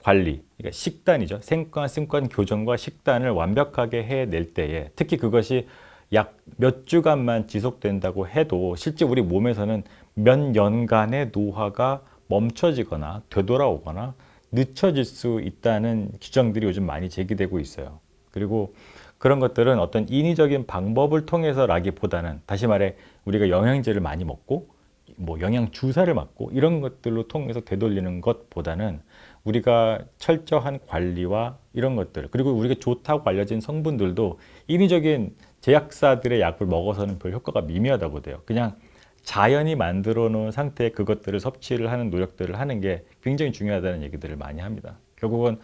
관리, 그러니까 식단이죠. 생활 습관 교정과 식단을 완벽하게 해낼 때에 특히 그것이 약 몇 주간만 지속된다고 해도 실제 우리 몸에서는 몇 년간의 노화가 멈춰지거나 되돌아오거나 늦춰질 수 있다는 규정들이 요즘 많이 제기되고 있어요. 그리고 그런 것들은 어떤 인위적인 방법을 통해서라기보다는 다시 말해 우리가 영양제를 많이 먹고 뭐 영양 주사를 맞고 이런 것들로 통해서 되돌리는 것보다는 우리가 철저한 관리와 이런 것들 그리고 우리가 좋다고 알려진 성분들도 인위적인 제약사들의 약을 먹어서는 별 효과가 미미하다고 돼요. 그냥 자연이 만들어 놓은 상태에 그것들을 섭취를 하는 노력들을 하는 게 굉장히 중요하다는 얘기들을 많이 합니다. 결국은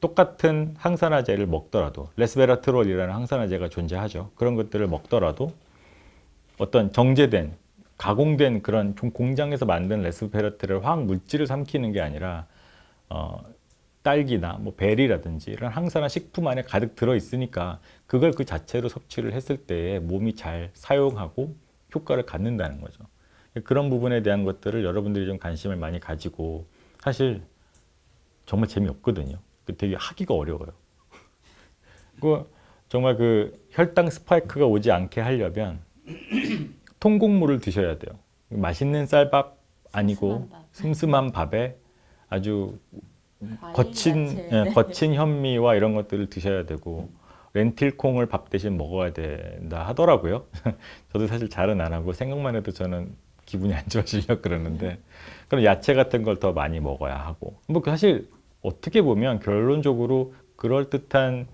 똑같은 항산화제를 먹더라도 레스베라트롤이라는 항산화제가 존재하죠. 그런 것들을 먹더라도 어떤 정제된 가공된 그런 공장에서 만든 레스베라트롤 화학 물질을 삼키는 게 아니라 딸기나 뭐 베리라든지 이런 항산화 식품 안에 가득 들어 있으니까 그걸 그 자체로 섭취를 했을 때 몸이 잘 사용하고 효과를 갖는다는 거죠. 그런 부분에 대한 것들을 여러분들이 좀 관심을 많이 가지고 사실 정말 재미없거든요. 되게 하기가 어려워요. 정말 그 혈당 스파이크가 오지 않게 하려면 통곡물을 드셔야 돼요. 맛있는 쌀밥 아니고 슴슴한 밥에 아주 거친 현미와 이런 것들을 드셔야 되고 렌틸콩을 밥 대신 먹어야 된다 하더라고요. 저도 사실 잘은 안 하고 생각만 해도 저는 기분이 안 좋아지려고 그러는데 그럼 야채 같은 걸 더 많이 먹어야 하고 뭐 사실 어떻게 보면 결론적으로 그럴듯한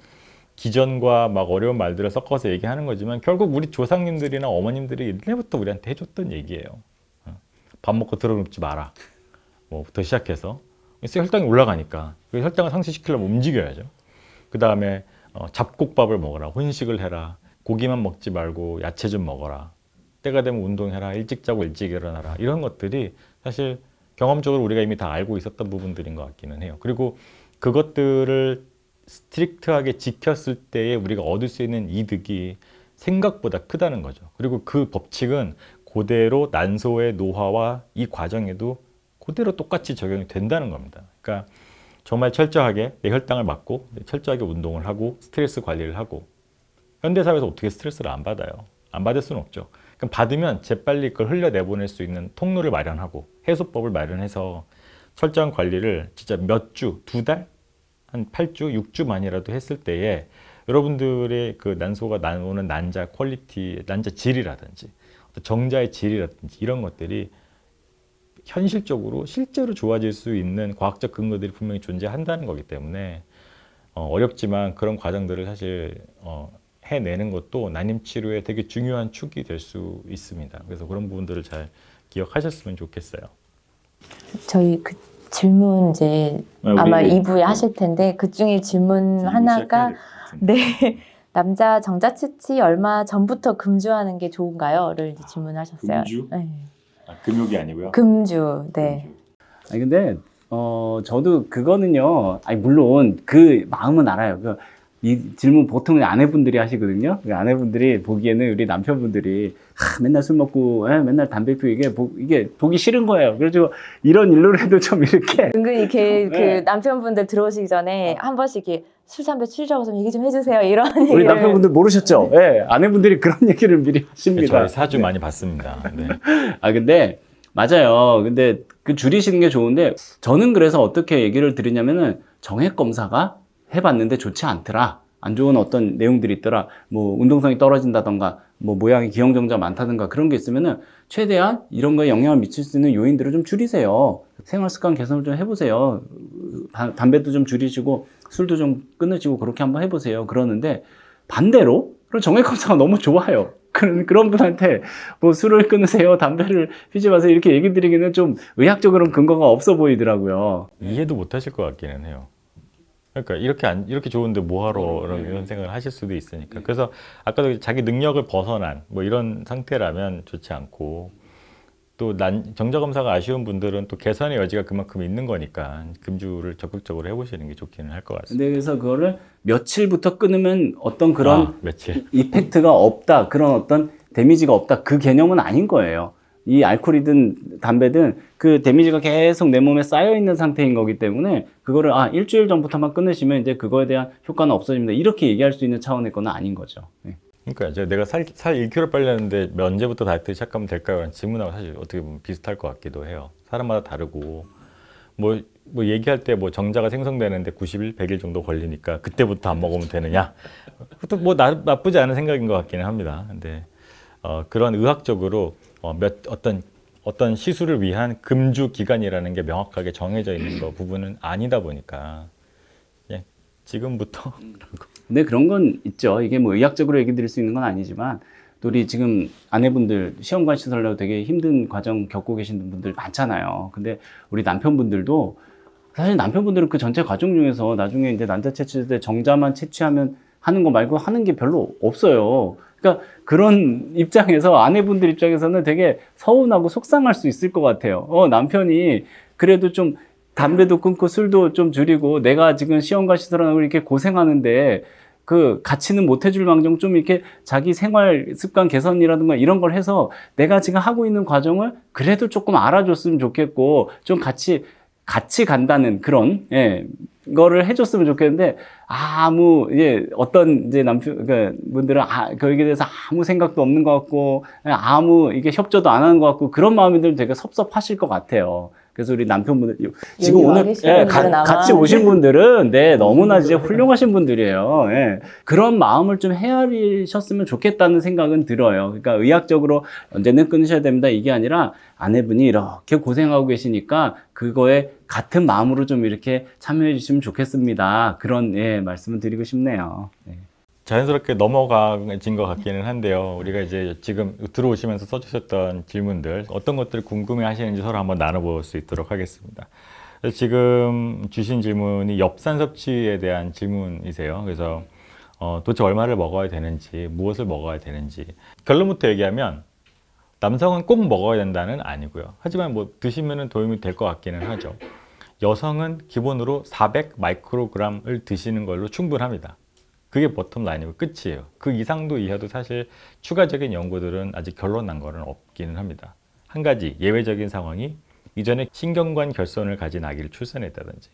기전과 막 어려운 말들을 섞어서 얘기하는 거지만 결국 우리 조상님들이나 어머님들이 옛날부터 우리한테 해줬던 얘기예요. 밥 먹고 들어눕지 마라. 뭐부터 시작해서 그래서 혈당이 올라가니까 그 혈당을 상쇄시키려면 움직여야죠. 그 다음에 잡곡밥을 먹어라. 혼식을 해라. 고기만 먹지 말고 야채 좀 먹어라. 때가 되면 운동해라. 일찍 자고 일찍 일어나라. 이런 것들이 사실 경험적으로 우리가 이미 다 알고 있었던 부분들인 것 같기는 해요. 그리고 그것들을 스트릭트하게 지켰을 때에 우리가 얻을 수 있는 이득이 생각보다 크다는 거죠. 그리고 그 법칙은 그대로 난소의 노화와 이 과정에도 그대로 똑같이 적용이 된다는 겁니다. 그러니까 정말 철저하게 내 혈당을 맞고 철저하게 운동을 하고 스트레스 관리를 하고 현대사회에서 어떻게 스트레스를 안 받아요? 안 받을 수는 없죠. 그럼 받으면 재빨리 그걸 흘려내보낼 수 있는 통로를 마련하고 해소법을 마련해서 철저한 관리를 진짜 몇 주, 2달? 한 8주, 6주만이라도 했을 때에 여러분들의 그 난소가 나오는 난자 퀄리티, 난자 질이라든지 정자의 질이라든지 이런 것들이 현실적으로 실제로 좋아질 수 있는 과학적 근거들이 분명히 존재한다는 거기 때문에 어렵지만 그런 과정들을 사실 해내는 것도 난임 치료의 되게 중요한 축이 될 수 있습니다. 그래서 그런 부분들을 잘 기억하셨으면 좋겠어요. 저희 그 질문 이제 아마 2부에 하실 텐데 그 중에 질문 하나가 네 남자 정자치치 얼마 전부터 금주하는 게 좋은가요?를 이제 질문하셨어요. 금주? 네. 금욕이 아니고요. 금주. 네. 아니 근데 저도 그거는요. 아니 물론 그 마음은 알아요. 이 질문 보통 아내분들이 하시거든요. 아내분들이 보기에는 우리 남편분들이 맨날 술 먹고 맨날 담배 피우고 이게 보기 싫은 거예요. 그래서 이런 일로라도 좀 이렇게 은근히 이렇게 그 네. 남편분들 들어오시기 전에 한 번씩 이렇게 술 담배 줄이라고 좀 얘기 좀 해주세요. 이런 우리 얘기를. 남편분들 모르셨죠? 네, 아내분들이 그런 얘기를 미리 하십니다. 저희 사주 많이 봤습니다. 네. 근데 맞아요. 근데 그 줄이시는 게 좋은데 저는 그래서 어떻게 얘기를 드리냐면은 정액 검사가 해봤는데 좋지 않더라. 안 좋은 어떤 내용들이 있더라. 뭐 운동성이 떨어진다던가 뭐 모양이 기형정자 많다던가 그런 게 있으면은 최대한 이런 거에 영향을 미칠 수 있는 요인들을 좀 줄이세요. 생활 습관 개선을 좀 해보세요. 담배도 좀 줄이시고 술도 좀 끊으시고 그렇게 한번 해보세요. 그러는데 반대로 그런 정액 검사가 너무 좋아요. 그런 분한테 뭐 술을 끊으세요, 담배를 피지 마세요 이렇게 얘기 드리기는 좀 의학적으로는 근거가 없어 보이더라고요. 이해도 못 하실 것 같기는 해요. 그러니까 이렇게 좋은데 뭐하러 이런 생각을 하실 수도 있으니까. 그래서 아까도 자기 능력을 벗어난 뭐 이런 상태라면 좋지 않고 또 정자 검사가 아쉬운 분들은 또 개선의 여지가 그만큼 있는 거니까 금주를 적극적으로 해보시는 게 좋기는 할 것 같습니다. 근데 그래서 그거를 며칠부터 끊으면 어떤 그런 며칠. 이펙트가 없다, 그런 어떤 데미지가 없다 그 개념은 아닌 거예요. 이 알코올이든 담배든 그 데미지가 계속 내 몸에 쌓여 있는 상태인 거기 때문에 그거를 일주일 전부터만 끊으시면 이제 그거에 대한 효과는 없어집니다. 이렇게 얘기할 수 있는 차원의 건 아닌 거죠. 네. 그러니까 이제 내가 살 1kg 빼려는데 언제부터 다이어트 시작하면 될까요? 라는 질문하고 사실 어떻게 보면 비슷할 것 같기도 해요. 사람마다 다르고 뭐 얘기할 때 뭐 정자가 생성되는데 90일, 100일 정도 걸리니까 그때부터 안 먹으면 되느냐? 그것도 뭐 나쁘지 않은 생각인 것 같기는 합니다. 근데 그런 의학적으로 어떤 시술을 위한 금주 기간이라는 게 명확하게 정해져 있는 부분은 아니다 보니까 예, 지금부터 근데 그런 건 있죠. 이게 뭐 의학적으로 얘기 드릴 수 있는 건 아니지만 또 우리 지금 아내분들 시험관 시설하려고 되게 힘든 과정 겪고 계신 분들 많잖아요. 근데 우리 남편분들도 사실 남편분들은 그 전체 과정 중에서 나중에 이제 난자 채취할 때 정자만 채취하면 하는 거 말고 하는 게 별로 없어요. 그러니까 그런 입장에서 아내분들 입장에서는 되게 서운하고 속상할 수 있을 것 같아요. 남편이 그래도 좀 담배도 끊고 술도 좀 줄이고 내가 지금 시험관 시설하고 이렇게 고생하는데 그 같이는 못 해줄 망정 좀 이렇게 자기 생활 습관 개선이라든가 이런 걸 해서 내가 지금 하고 있는 과정을 그래도 조금 알아줬으면 좋겠고 좀 같이 간다는 그런 거를 해줬으면 좋겠는데 어떤 이제 분들은 거기에 대해서 아무 생각도 없는 것 같고 아무 이게 협조도 안 하는 것 같고 그런 마음들은 되게 섭섭하실 것 같아요. 그래서 우리 남편분들 지금 오늘 같이 오신 분들은 너무나 이제 훌륭하신 분들이에요. 그런 마음을 좀 헤아리셨으면 좋겠다는 생각은 들어요. 그러니까 의학적으로 언제는 끊으셔야 됩니다 이게 아니라 아내분이 이렇게 고생하고 계시니까 그거에 같은 마음으로 좀 이렇게 참여해 주시면 좋겠습니다. 그런 말씀을 드리고 싶네요. 자연스럽게 넘어가진 것 같기는 한데요. 우리가 이제 지금 들어오시면서 써주셨던 질문들 어떤 것들을 궁금해 하시는지 서로 한번 나눠볼 수 있도록 하겠습니다. 지금 주신 질문이 엽산 섭취에 대한 질문이세요. 그래서 도대체 얼마를 먹어야 되는지, 무엇을 먹어야 되는지 결론부터 얘기하면 남성은 꼭 먹어야 된다는 아니고요. 하지만 뭐 드시면 도움이 될 것 같기는 하죠. 여성은 기본으로 400 마이크로그램을 드시는 걸로 충분합니다. 그게 버텀 라인이고 끝이에요. 그 이상도 이하도 사실 추가적인 연구들은 아직 결론 난 거는 없기는 합니다. 한 가지 예외적인 상황이 이전에 신경관 결손을 가진 아기를 출산했다든지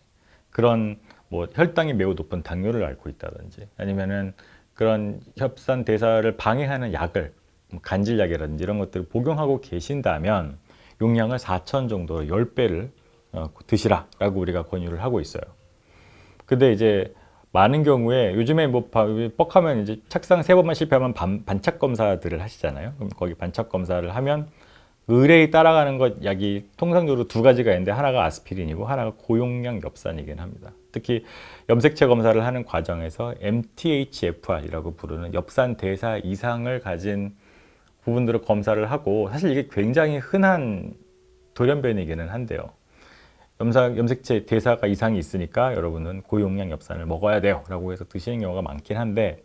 그런 뭐 혈당이 매우 높은 당뇨를 앓고 있다든지 아니면은 그런 혈산 대사를 방해하는 약을 간질약이라든지 이런 것들을 복용하고 계신다면 용량을 4,000 정도로 10배를 드시라라고 우리가 권유를 하고 있어요. 근데 이제 많은 경우에 요즘에 뭐 뻑하면 이제 착상 3번만 실패하면 반착 검사들을 하시잖아요. 그럼 거기 반착 검사를 하면 의뢰에 따라가는 것 약이 통상적으로 2가지가 있는데 하나가 아스피린이고 하나가 고용량 엽산이긴 합니다. 특히 염색체 검사를 하는 과정에서 MTHFR이라고 부르는 엽산 대사 이상을 가진 부분들을 검사를 하고 사실 이게 굉장히 흔한 돌연변이기는 한데요. 염색체 대사가 이상이 있으니까 여러분은 고용량 엽산을 먹어야 돼요 라고 해서 드시는 경우가 많긴 한데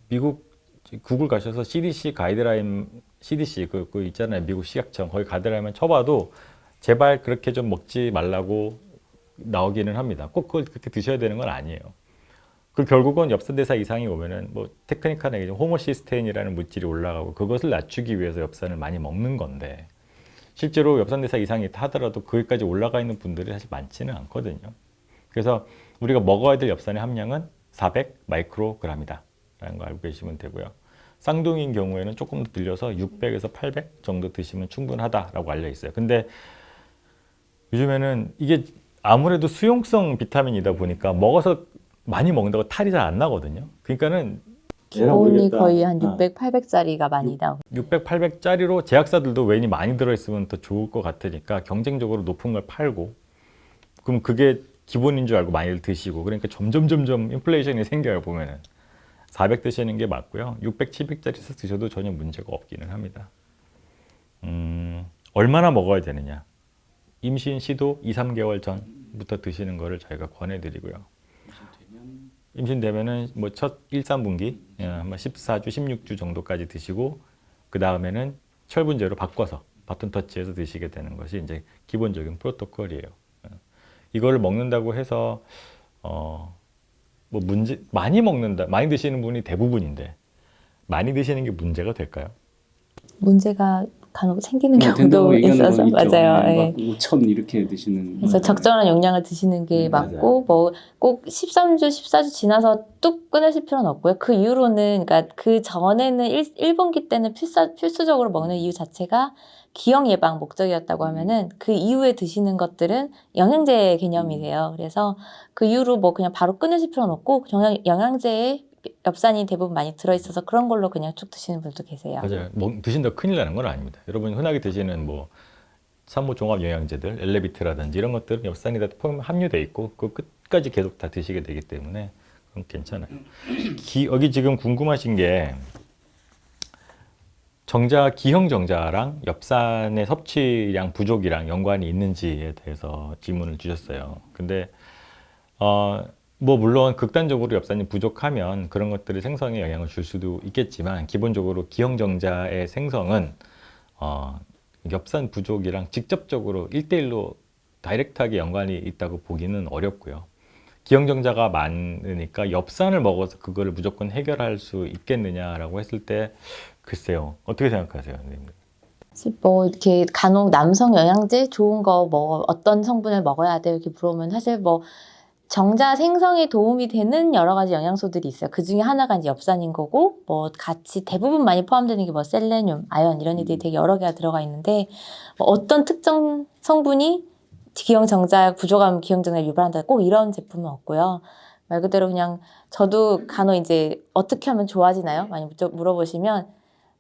미국 구글 가셔서 CDC 가이드라인 CDC 그 있잖아요. 미국 식약청 거기 가이드라인 쳐봐도 제발 그렇게 좀 먹지 말라고 나오기는 합니다. 꼭 그걸 그렇게 드셔야 되는 건 아니에요. 그 결국은 엽산 대사 이상이 오면은 뭐 테크니컬한 얘기죠. 호모시스테인이라는 물질이 올라가고 그것을 낮추기 위해서 엽산을 많이 먹는 건데 실제로 엽산 대사 이상이 하더라도 거기까지 올라가 있는 분들이 사실 많지는 않거든요. 그래서 우리가 먹어야 될 엽산의 함량은 400 마이크로그램이다 라는 거 알고 계시면 되고요. 쌍둥이인 경우에는 조금 더 늘려서 600에서 800 정도 드시면 충분하다라고 알려 있어요. 근데 요즘에는 이게 아무래도 수용성 비타민이다 보니까 먹어서 많이 먹는다고 탈이 잘 안 나거든요. 그러니까는 기본이 거의 한 600, 800짜리가 많이 나오고 600, 800짜리로 제약사들도 왠이 많이 들어있으면 더 좋을 것 같으니까 경쟁적으로 높은 걸 팔고 그럼 그게 기본인 줄 알고 많이들 드시고 그러니까 점점 인플레이션이 생겨요. 보면은 400 드시는 게 맞고요. 600, 700짜리 드셔도 전혀 문제가 없기는 합니다. 얼마나 먹어야 되느냐? 임신 시도 2, 3개월 전부터 드시는 거를 저희가 권해드리고요. 임신되면은 뭐 첫 1, 3분기 아마 14주, 16주 정도까지 드시고 그 다음에는 철분제로 바꿔서 바톤 터치해서 드시게 되는 것이 이제 기본적인 프로토콜이에요. 이거를 먹는다고 해서 뭐 많이 드시는 분이 대부분인데 많이 드시는 게 문제가 될까요? 문제가 간혹 생기는 된다고 경우도 얘기하는 있어서 건 있죠. 맞아요. 네, 예. 막 5천 이렇게 드시는. 그래서 적절한 용량을 드시는 게 맞고 뭐 꼭 13주, 14주 지나서 뚝 끊으실 필요는 없고요. 그 이후로는 그러니까 그 전에는 1분기 때는 필수적으로 먹는 이유 자체가 기형 예방 목적이었다고 하면은 그 이후에 드시는 것들은 영양제 개념이세요. 그래서 그 이후로 뭐 그냥 바로 끊으실 필요는 없고 영양제에 엽산이 대부분 많이 들어있어서 그런 걸로 그냥 쭉 드시는 분도 계세요. 맞아요. 드신다 큰일 나는 건 아닙니다. 여러분 흔하게 드시는 뭐 산모 종합 영양제들, 엘레비트라든지 이런 것들은 엽산이 다 함유돼 있고 그 끝까지 계속 다 드시게 되기 때문에 그건 괜찮아요. 여기 지금 궁금하신 게 기형 정자랑 엽산의 섭취량 부족이랑 연관이 있는지에 대해서 질문을 주셨어요. 근데 뭐 물론 극단적으로 엽산이 부족하면 그런 것들이 생성에 영향을 줄 수도 있겠지만 기본적으로 기형 정자의 생성은 엽산 부족이랑 직접적으로 1대1로 다이렉트하게 연관이 있다고 보기는 어렵고요. 기형정자가 많으니까 엽산을 먹어서 그거를 무조건 해결할 수 있겠느냐라고 했을 때 글쎄요. 어떻게 생각하세요, 선생님? 뭐 이렇게 간혹 남성 영양제 좋은 거 뭐 어떤 성분을 먹어야 돼 이렇게 물어보면 사실 뭐 정자 생성에 도움이 되는 여러 가지 영양소들이 있어요. 그 중에 하나가 이제 엽산인 거고, 뭐 같이 대부분 많이 포함되는 게 뭐 셀레늄, 아연 이런 애들이 되게 여러 개가 들어가 있는데, 뭐 어떤 특정 성분이 기형정자 부족하면 기형정자를 유발한다. 꼭 이런 제품은 없고요. 말 그대로 그냥 저도 간혹 이제 어떻게 하면 좋아지나요? 많이 물어보시면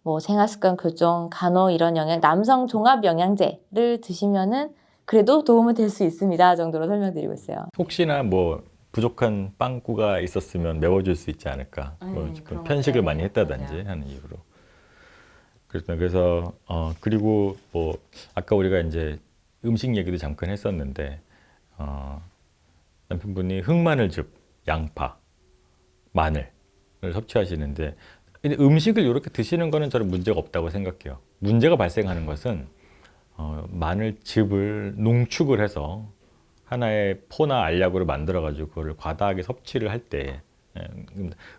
뭐 생활습관 교정, 간호 이런 남성 종합 영양제를 드시면은 그래도 도움은 될 수 있습니다 정도로 설명드리고 있어요. 혹시나 뭐 부족한 빵꾸가 있었으면 메워줄 수 있지 않을까. 뭐 편식을 많이 했다든지 하는 이유로. 그래서 그리고 뭐 아까 우리가 이제 음식 얘기도 잠깐 했었는데 남편분이 흑마늘즙, 양파, 마늘을 섭취하시는데 근데 음식을 이렇게 드시는 거는 저는 문제가 없다고 생각해요. 문제가 발생하는 것은 마늘즙을 농축을 해서 하나의 포나 알약으로 만들어가지고 그걸 과다하게 섭취를 할 때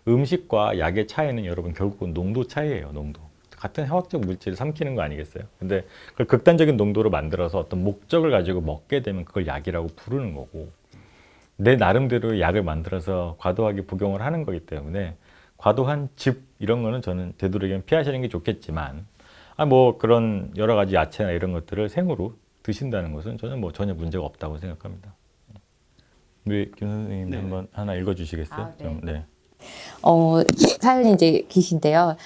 음식과 약의 차이는 여러분 결국은 농도 차이예요. 농도. 같은 화학적 물질을 삼키는 거 아니겠어요? 근데 그걸 극단적인 농도로 만들어서 어떤 목적을 가지고 먹게 되면 그걸 약이라고 부르는 거고 내 나름대로 약을 만들어서 과도하게 복용을 하는 거기 때문에 과도한 즙 이런 거는 저는 되도록이면 피하시는 게 좋겠지만 뭐 그런 여러 가지 야채나 이런 것들을 생으로 드신다는 것은 저는 뭐 전혀 문제가 없다고 생각합니다. 우리 김 선생님 네. 한번 하나 읽어주시겠어요? 네. 네. 사연이 이제 기신데요.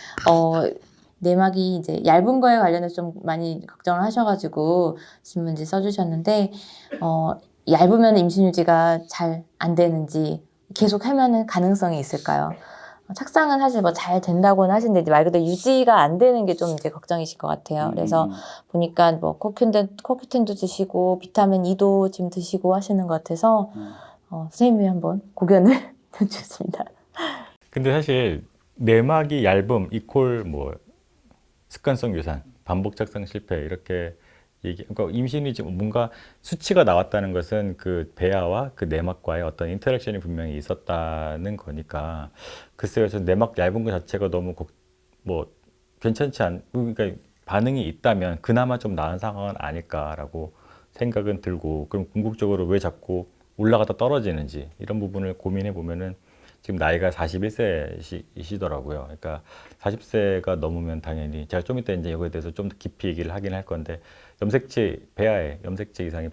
내막이 이제 얇은 거에 관련해서 좀 많이 걱정을 하셔가지고 질문 이제 써주셨는데, 얇으면 임신 유지가 잘 안 되는지 계속 하면은 가능성이 있을까요? 착상은 사실 뭐 잘 된다고는 하시는데 이제 말 그대로 유지가 안 되는 게 좀 이제 걱정이실 것 같아요. 그래서 보니까 뭐 코큐텐도 드시고 비타민 E도 지금 드시고 하시는 것 같아서 선생님이 한번 고견을 해주셨습니다. 근데 사실 내막이 얇음 이퀄 뭐 습관성 유산, 반복 착상 실패 이렇게 그러니까 임신이 지금 뭔가 수치가 나왔다는 것은 그 배아와 그 내막과의 어떤 인터랙션이 분명히 있었다는 거니까 글쎄요, 저 내막 얇은 것 자체가 너무 뭐 괜찮지 그러니까 반응이 있다면 그나마 좀 나은 상황은 아닐까라고 생각은 들고 그럼 궁극적으로 왜 자꾸 올라가다 떨어지는지 이런 부분을 고민해 보면은 지금 나이가 41세이시더라고요. 그러니까 40세가 넘으면 당연히 제가 좀 이따 이제 이거에 대해서 좀 더 깊이 얘기를 하긴 할 건데 배아에 염색체 이상이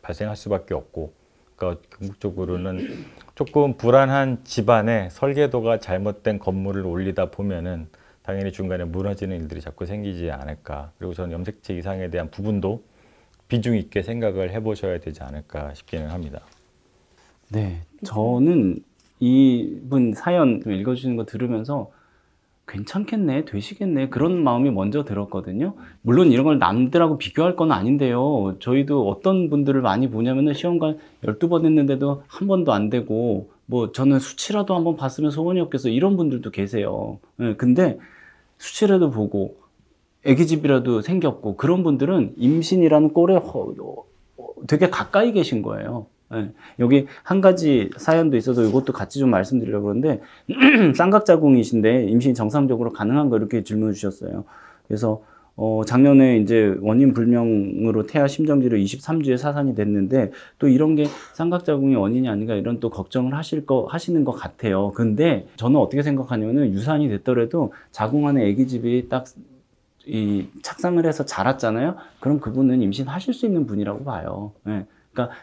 발생할 수밖에 없고 그러니까 궁극적으로는 조금 불안한 집안에 설계도가 잘못된 건물을 올리다 보면은 당연히 중간에 무너지는 일들이 자꾸 생기지 않을까. 그리고 저는 염색체 이상에 대한 부분도 비중 있게 생각을 해보셔야 되지 않을까 싶기는 합니다. 네, 저는 이분 사연 읽어주시는 거 들으면서 괜찮겠네, 되시겠네 그런 마음이 먼저 들었거든요. 물론 이런 걸 남들하고 비교할 건 아닌데요. 저희도 어떤 분들을 많이 보냐면은 시험관 12번 했는데도 한 번도 안 되고 뭐 저는 수치라도 한번 봤으면 소원이 없겠어 이런 분들도 계세요. 네, 근데 수치라도 보고 애기집이라도 생겼고 그런 분들은 임신이라는 꼴에 되게 가까이 계신 거예요. 예. 여기 한 가지 사연도 있어서 이것도 같이 좀 말씀드리려고 그러는데 쌍각자궁이신데 임신이 정상적으로 가능한 거 이렇게 질문을 주셨어요. 그래서 작년에 이제 원인 불명으로 태아 심정지로 23주에 사산이 됐는데 또 이런 게 쌍각자궁이 원인이 아닌가 이런 또 걱정을 하시는 것 같아요. 근데 저는 어떻게 생각하냐면은 유산이 됐더라도 자궁 안에 아기집이 딱 이 착상을 해서 자랐잖아요. 그럼 그분은 임신하실 수 있는 분이라고 봐요. 예. 그러니까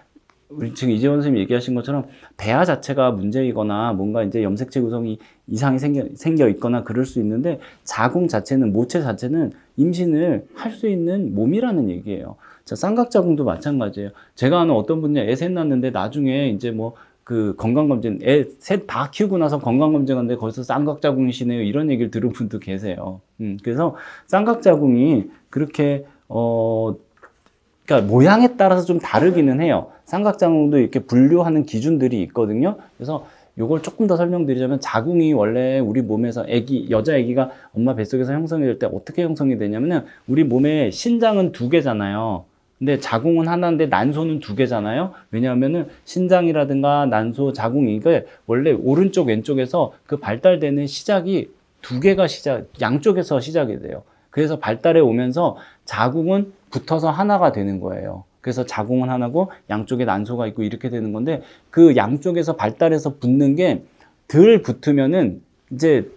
우리 지금 이재원 선생님 얘기하신 것처럼 배아 자체가 문제이거나 뭔가 이제 염색체 구성이 이상이 생겨 있거나 그럴 수 있는데 자궁 자체는 모체 자체는 임신을 할 수 있는 몸이라는 얘기예요. 자, 쌍각자궁도 마찬가지예요. 제가 아는 어떤 분이 애 셋 낳는데 나중에 이제 뭐 그 건강검진 애 셋 다 키우고 나서 건강검진하는데 거기서 쌍각자궁이시네요 이런 얘기를 들은 분도 계세요. 그래서 쌍각자궁이 그렇게 그러니까 모양에 따라서 좀 다르기는 해요. 쌍각자궁도 이렇게 분류하는 기준들이 있거든요. 그래서 요걸 조금 더 설명드리자면 자궁이 원래 우리 몸에서 여자 아기가 엄마 뱃속에서 형성이 될 때 어떻게 형성이 되냐면은 우리 몸에 신장은 2개잖아요. 근데 자궁은 하나인데 난소는 2개잖아요. 왜냐하면은 신장이라든가 난소, 자궁 이게 원래 오른쪽 왼쪽에서 그 발달되는 시작이 2개가 양쪽에서 시작이 돼요. 그래서 발달해 오면서 자궁은 붙어서 하나가 되는 거예요. 그래서 자궁은 하나고 양쪽에 난소가 있고 이렇게 되는 건데 그 양쪽에서 발달해서 붙는 게 덜 붙으면은 이제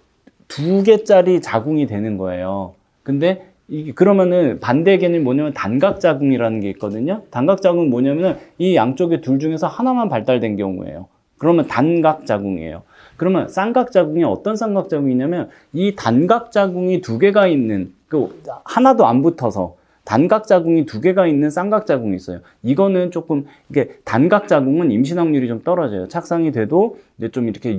2개짜리 자궁이 되는 거예요. 근데 그러면은 반대 개념이 뭐냐면 단각자궁이라는 게 있거든요. 단각자궁은 뭐냐면은 이 양쪽에 둘 중에서 하나만 발달된 경우예요. 그러면 단각자궁이에요. 그러면 쌍각자궁이 어떤 쌍각자궁이냐면 이 단각자궁이 2개가 있는 하나도 안 붙어서 단각자궁이 2개가 있는 쌍각자궁이 있어요. 이거는 조금 이게 단각자궁은 임신 확률이 좀 떨어져요. 착상이 돼도 이제 좀 이렇게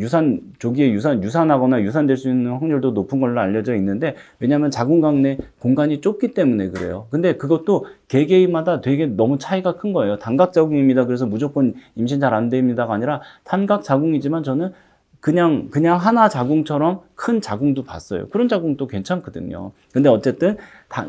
조기에 유산하거나 유산될 수 있는 확률도 높은 걸로 알려져 있는데 왜냐하면 자궁각 내 공간이 좁기 때문에 그래요. 근데 그것도 개개인마다 되게 너무 차이가 큰 거예요. 단각자궁입니다. 그래서 무조건 임신 잘 안 됩니다가 아니라 단각자궁이지만 저는 그냥 하나 자궁처럼 큰 자궁도 봤어요. 그런 자궁도 괜찮거든요. 근데 어쨌든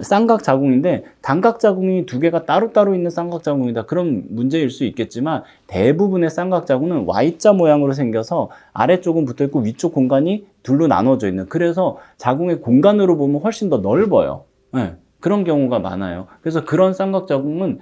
쌍각자궁인데 단각자궁이 2개가 따로따로 있는 쌍각자궁이다. 그런 문제일 수 있겠지만 대부분의 쌍각자궁은 Y자 모양으로 생겨서 아래쪽은 붙어있고 위쪽 공간이 둘로 나눠져 있는 그래서 자궁의 공간으로 보면 훨씬 더 넓어요. 네, 그런 경우가 많아요. 그래서 그런 쌍각자궁은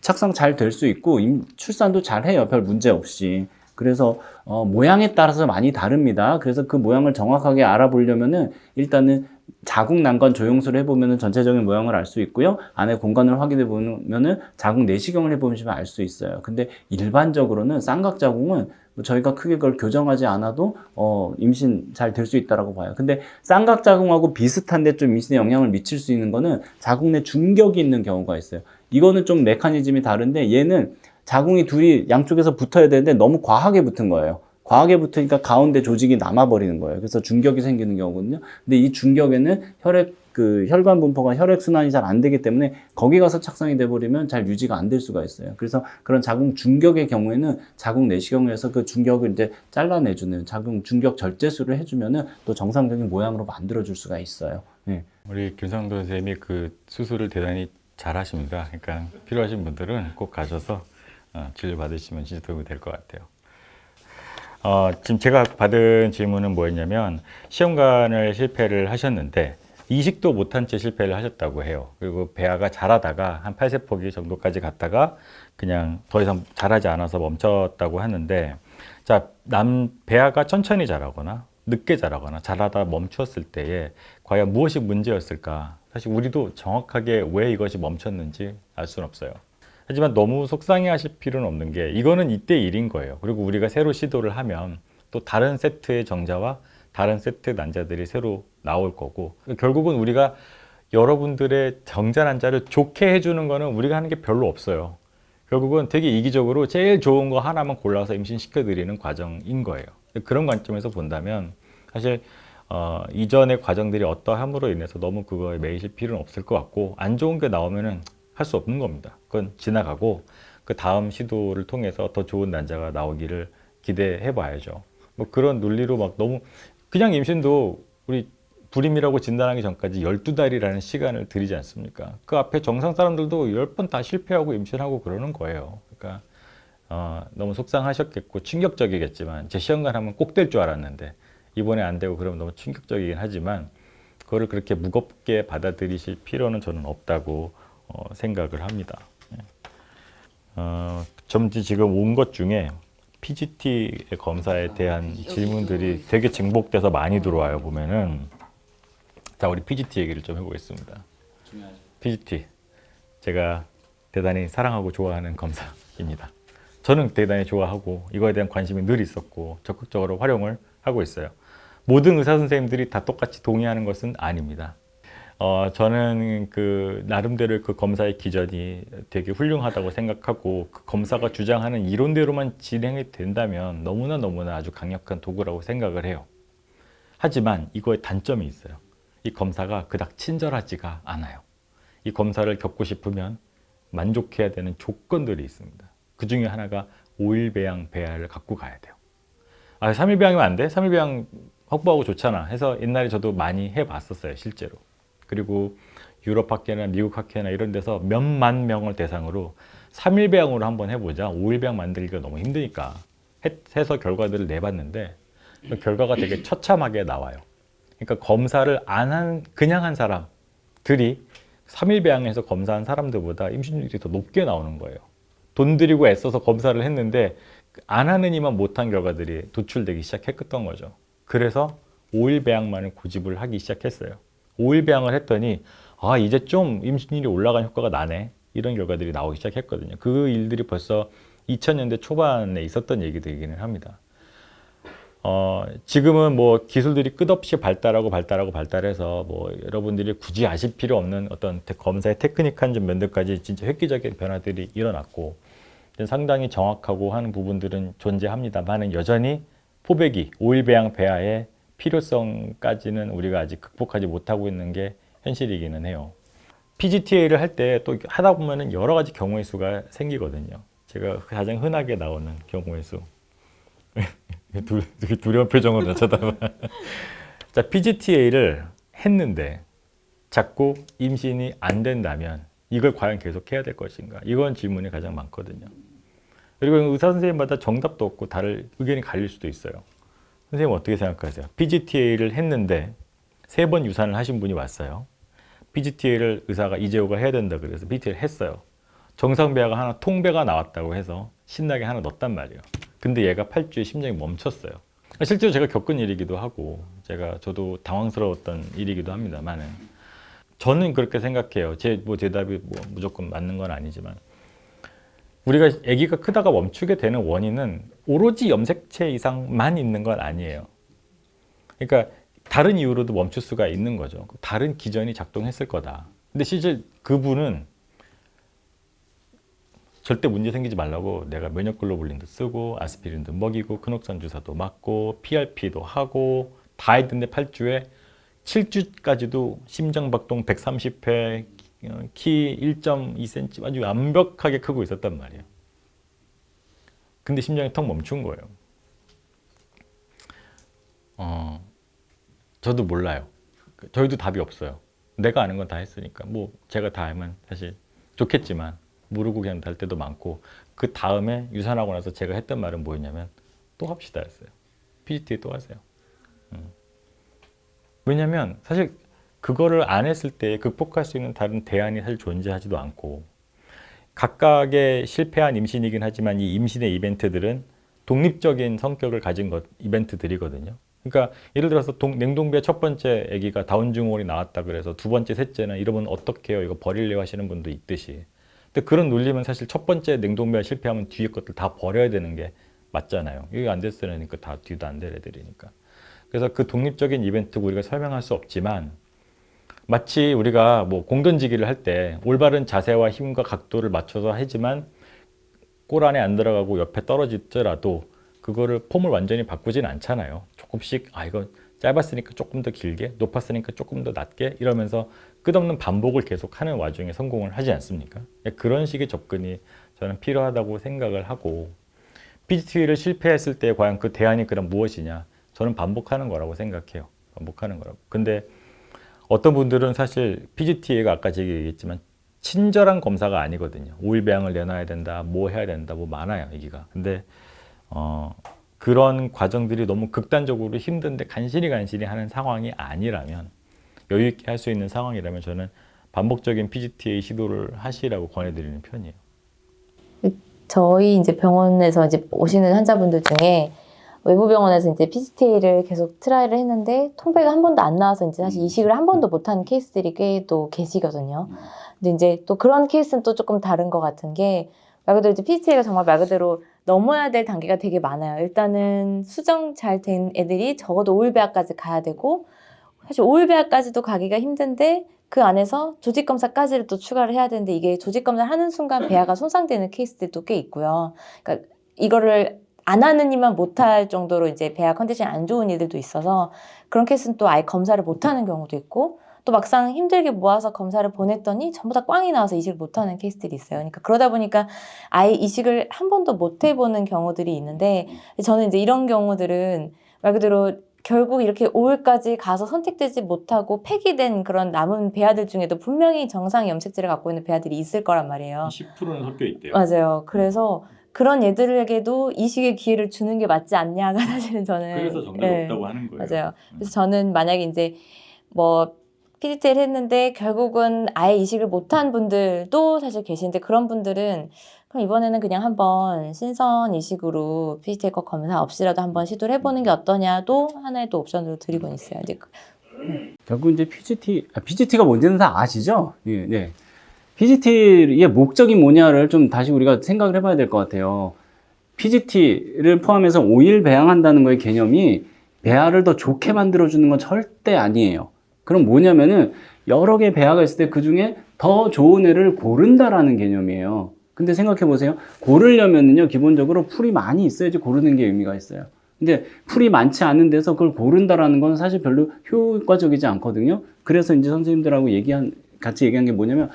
착상 잘 될 수 있고 출산도 잘 해요. 별 문제 없이. 그래서 모양에 따라서 많이 다릅니다. 그래서 그 모양을 정확하게 알아보려면은 일단은 자궁 난관 조영술을 해보면은 전체적인 모양을 알 수 있고요. 안에 공간을 확인해 보면은 자궁 내시경을 해보시면 알 수 있어요. 근데 일반적으로는 쌍각자궁은 저희가 크게 그걸 교정하지 않아도 임신 잘 될 수 있다라고 봐요. 근데 쌍각자궁하고 비슷한데 좀 임신에 영향을 미칠 수 있는 거는 자궁 내 중격이 있는 경우가 있어요. 이거는 좀 메커니즘이 다른데 얘는 자궁이 둘이 양쪽에서 붙어야 되는데 너무 과하게 붙은 거예요. 과하게 붙으니까 가운데 조직이 남아버리는 거예요. 그래서 중격이 생기는 경우거든요. 근데 이 중격에는 혈관 분포가 혈액 순환이 잘 안 되기 때문에 거기 가서 착상이 돼버리면 잘 유지가 안 될 수가 있어요. 그래서 그런 자궁 중격의 경우에는 자궁 내시경을 해서 그 중격을 이제 잘라내주는 자궁 중격 절제술을 해주면은 또 정상적인 모양으로 만들어줄 수가 있어요. 네. 우리 김상도 선생님이 그 수술을 대단히 잘하십니다. 그러니까 필요하신 분들은 꼭 가셔서 진료 받으시면 진짜 도움이 될 것 같아요. 지금 제가 받은 질문은 뭐였냐면 시험관을 실패를 하셨는데 이식도 못한 채 실패를 하셨다고 해요. 그리고 배아가 자라다가 한 8세포기 정도까지 갔다가 그냥 더 이상 자라지 않아서 멈췄다고 하는데 자, 배아가 천천히 자라거나 늦게 자라거나 자라다 멈추었을 때에 과연 무엇이 문제였을까? 사실 우리도 정확하게 왜 이것이 멈췄는지 알 수는 없어요. 하지만 너무 속상해 하실 필요는 없는 게 이거는 이때 일인 거예요. 그리고 우리가 새로 시도를 하면 또 다른 세트의 정자와 다른 세트의 난자들이 새로 나올 거고 결국은 우리가 여러분들의 정자 난자를 좋게 해주는 거는 우리가 하는 게 별로 없어요. 결국은 되게 이기적으로 제일 좋은 거 하나만 골라서 임신시켜 드리는 과정인 거예요. 그런 관점에서 본다면 사실 이전의 과정들이 어떠함으로 인해서 너무 그거에 매이실 필요는 없을 것 같고 안 좋은 게 나오면은 할 수 없는 겁니다. 그건 지나가고 그 다음 시도를 통해서 더 좋은 난자가 나오기를 기대해 봐야죠. 뭐 그런 논리로 막 너무 그냥 임신도 우리 불임이라고 진단하기 전까지 12달이라는 시간을 들이지 않습니까? 그 앞에 정상 사람들도 10번 다 실패하고 임신하고 그러는 거예요. 그러니까 너무 속상하셨겠고 충격적이겠지만 제 시험관 하면 꼭 될 줄 알았는데 이번에 안 되고 그러면 너무 충격적이긴 하지만 그거를 그렇게 무겁게 받아들이실 필요는 저는 없다고 생각을 합니다. 점지 지금 온 것 중에 PGT 검사에 대한 질문들이 되게 증복돼서 많이 들어와요. 보면은 자, 우리 PGT 얘기를 좀 해보겠습니다. PGT 제가 대단히 사랑하고 좋아하는 검사입니다. 저는 대단히 좋아하고 이거에 대한 관심이 늘 있었고 적극적으로 활용을 하고 있어요. 모든 의사 선생님들이 다 똑같이 동의하는 것은 아닙니다. 저는 그 나름대로 그 검사의 기전이 되게 훌륭하다고 생각하고 그 검사가 주장하는 이론대로만 진행이 된다면 너무나 아주 강력한 도구라고 생각을 해요. 하지만 이거에 단점이 있어요. 이 검사가 그닥 친절하지가 않아요. 이 검사를 겪고 싶으면 만족해야 되는 조건들이 있습니다. 그 중에 하나가 5일 배양 배아를 갖고 가야 돼요. 3일 배양이면 안 돼? 3일 배양 확보하고 좋잖아 해서 옛날에 저도 많이 해봤었어요, 실제로. 그리고 유럽 학회나 미국 학회나 이런 데서 몇만 명을 대상으로 3일 배양으로 한번 해보자. 5일 배양 만들기가 너무 힘드니까 해서 결과들을 내봤는데 그 결과가 되게 처참하게 나와요. 그러니까 검사를 그냥 한 사람들이 3일 배양에서 검사한 사람들보다 임신율이 더 높게 나오는 거예요. 돈 들이고 애써서 검사를 했는데 안 하는 이만 못한 결과들이 도출되기 시작했던 거죠. 그래서 5일 배양만을 고집을 하기 시작했어요. 5일 배양을 했더니 이제 좀 임신율이 올라간 효과가 나네. 이런 결과들이 나오기 시작했거든요. 그 일들이 벌써 2000년대 초반에 있었던 얘기들이기는 합니다. 지금은 뭐 기술들이 끝없이 발달해서 뭐 여러분들이 굳이 아실 필요 없는 어떤 검사의 테크닉한 좀 면들까지 진짜 획기적인 변화들이 일어났고 상당히 정확하고 하는 부분들은 존재합니다만 여전히 포배기, 5일 배양 배아의 필요성까지는 우리가 아직 극복하지 못하고 있는 게 현실이기는 해요. PGT-A를 할 때 또 하다 보면은 여러 가지 경우의 수가 생기거든요. 제가 가장 흔하게 나오는 경우의 수. 두려운 표정으로 나 쳐다봐. 자, PGT-A를 했는데 자꾸 임신이 안 된다면 이걸 과연 계속 해야 될 것인가? 이건 질문이 가장 많거든요. 그리고 의사 선생님마다 정답도 없고 다를 의견이 갈릴 수도 있어요. 선생님 어떻게 생각하세요? PGT-A를 했는데 3번 유산을 하신 분이 왔어요. PGT-A를 의사가 이재호가 해야 된다 그래서 PGT-A를 했어요. 정상배아가 하나 통배가 나왔다고 해서 신나게 하나 넣었단 말이에요. 근데 얘가 8주에 심장이 멈췄어요. 실제로 제가 겪은 일이기도 하고 저도 당황스러웠던 일이기도 합니다만 저는 그렇게 생각해요. 제 대답이 무조건 맞는 건 아니지만 우리가 아기가 크다가 멈추게 되는 원인은 오로지 염색체 이상만 있는 건 아니에요. 그러니까 다른 이유로도 멈출 수가 있는 거죠. 다른 기전이 작동했을 거다. 근데 실제 그분은 절대 문제 생기지 말라고 내가 면역글로불린도 쓰고 아스피린도 먹이고 큰옥산 주사도 맞고 PRP도 하고 다 했는데 8주에 7주까지도 심장박동 130회, 키 1.2cm 아주 완벽하게 크고 있었단 말이에요. 근데 심장이 턱 멈춘 거예요. 저도 몰라요. 저희도 답이 없어요. 내가 아는 건 다 했으니까 뭐 제가 다 알면 사실 좋겠지만 모르고 그냥 달 때도 많고 그 다음에 유산하고 나서 제가 했던 말은 뭐였냐면 또 합시다 했어요. PGT 또 하세요. 왜냐면 사실 그거를 안 했을 때 극복할 수 있는 다른 대안이 사실 존재하지도 않고 각각의 실패한 임신이긴 하지만 이 임신의 이벤트들은 독립적인 성격을 가진 이벤트들이거든요. 그러니까 예를 들어서 냉동배 첫 번째 아기가 다운 증후군이 나왔다 그래서 두 번째, 셋째는 이러면 어떻게 해요? 이거 버릴래요? 하시는 분도 있듯이. 근데 그런 논리면 사실 첫 번째 냉동배가 실패하면 뒤에 것들 다 버려야 되는 게 맞잖아요. 이게 안 됐으니까 다 뒤도 안 될 애들이니까. 그래서 그 독립적인 이벤트고 우리가 설명할 수 없지만 마치 우리가 뭐 공 던지기를 할 때 올바른 자세와 힘과 각도를 맞춰서 하지만 골 안에 안 들어가고 옆에 떨어지더라도 그거를 폼을 완전히 바꾸진 않잖아요. 조금씩 이거 짧았으니까 조금 더 길게, 높았으니까 조금 더 낮게 이러면서 끝없는 반복을 계속하는 와중에 성공을 하지 않습니까? 그런 식의 접근이 저는 필요하다고 생각을 하고 PGT-A를 실패했을 때 과연 그 대안이 그럼 무엇이냐? 저는 반복하는 거라고 생각해요. 반복하는 거라고. 근데 어떤 분들은 사실 PGT-A가 아까 제가 얘기했지만 친절한 검사가 아니거든요. 5일 배양을 내놔야 된다, 뭐 해야 된다, 뭐 많아요, 얘기가. 근데 그런 과정들이 너무 극단적으로 힘든데 간신히 하는 상황이 아니라면, 여유 있게 할 수 있는 상황이라면 저는 반복적인 PGTA 시도를 하시라고 권해드리는 편이에요. 저희 이제 병원에서 이제 오시는 환자분들 중에 외부 병원에서 이제 PGTA를 계속 트라이를 했는데 통배가 한 번도 안 나와서 이제 사실 이식을 한 번도 못한 케이스들이 꽤 또 계시거든요. 근데 이제 또 그런 케이스는 또 조금 다른 것 같은 게, 말 그대로 이제 PGTA가 정말 말 그대로 넘어야 될 단계가 되게 많아요. 일단은 수정 잘 된 애들이 적어도 5일 배아까지 가야 되고, 사실 5일 배아까지도 가기가 힘든데 그 안에서 조직 검사까지를 또 추가를 해야 되는데, 이게 조직 검사를 하는 순간 배아가 손상되는 케이스들도 꽤 있고요. 그러니까 이거를 안 하는 이만 못할 정도로 이제 배아 컨디션이 안 좋은 이들도 있어서 그런 케이스는 또 아예 검사를 못하는 경우도 있고, 또 막상 힘들게 모아서 검사를 보냈더니 전부 다 꽝이 나와서 이식을 못하는 케이스들이 있어요. 그러니까 그러다 보니까 아예 이식을 한 번도 못 해보는 경우들이 있는데, 저는 이제 이런 경우들은 말 그대로 결국 이렇게 5일까지 가서 선택되지 못하고 폐기된 그런 남은 배아들 중에도 분명히 정상 염색체를 갖고 있는 배아들이 있을 거란 말이에요. 10%는 섞여 있대요. 맞아요. 그래서 그런 얘들에게도 이식의 기회를 주는 게 맞지 않냐가 사실은 저는, 그래서 정답이 예, 없다고 하는 거예요. 맞아요. 그래서 저는 만약에 이제 뭐 PGT를 했는데 결국은 아예 이식을 못한 분들도 사실 계시는데, 그런 분들은 그럼 이번에는 그냥 한번 신선 이식으로 PGT 거 검사 없이라도 한번 시도를 해보는 게 어떠냐도 하나의 또 옵션으로 드리곤 있어요. 이제 결국 이제 PGT가 뭔지는 다 아시죠? 예, 네. PGT의 목적이 뭐냐를 좀 다시 우리가 생각을 해봐야 될 것 같아요. PGT를 포함해서 5일 배양한다는 거의 개념이 배아를 더 좋게 만들어주는 건 절대 아니에요. 그럼 뭐냐면은 여러 개 배아가 있을 때 그 중에 더 좋은 애를 고른다라는 개념이에요. 근데 생각해 보세요. 고르려면은요, 기본적으로 풀이 많이 있어야지 고르는 게 의미가 있어요. 근데 풀이 많지 않은 데서 그걸 고른다라는 건 사실 별로 효과적이지 않거든요. 그래서 이제 선생님들하고 같이 얘기한 게 뭐냐면,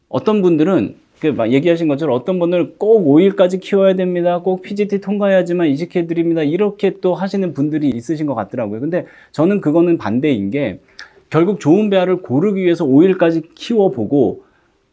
어떤 분들은 막 얘기하신 것처럼 어떤 분들은 꼭 5일까지 키워야 됩니다. 꼭 PGT 통과해야지만 이식해 드립니다. 이렇게 또 하시는 분들이 있으신 것 같더라고요. 근데 저는 그거는 반대인 게, 결국 좋은 배아를 고르기 위해서 5일까지 키워보고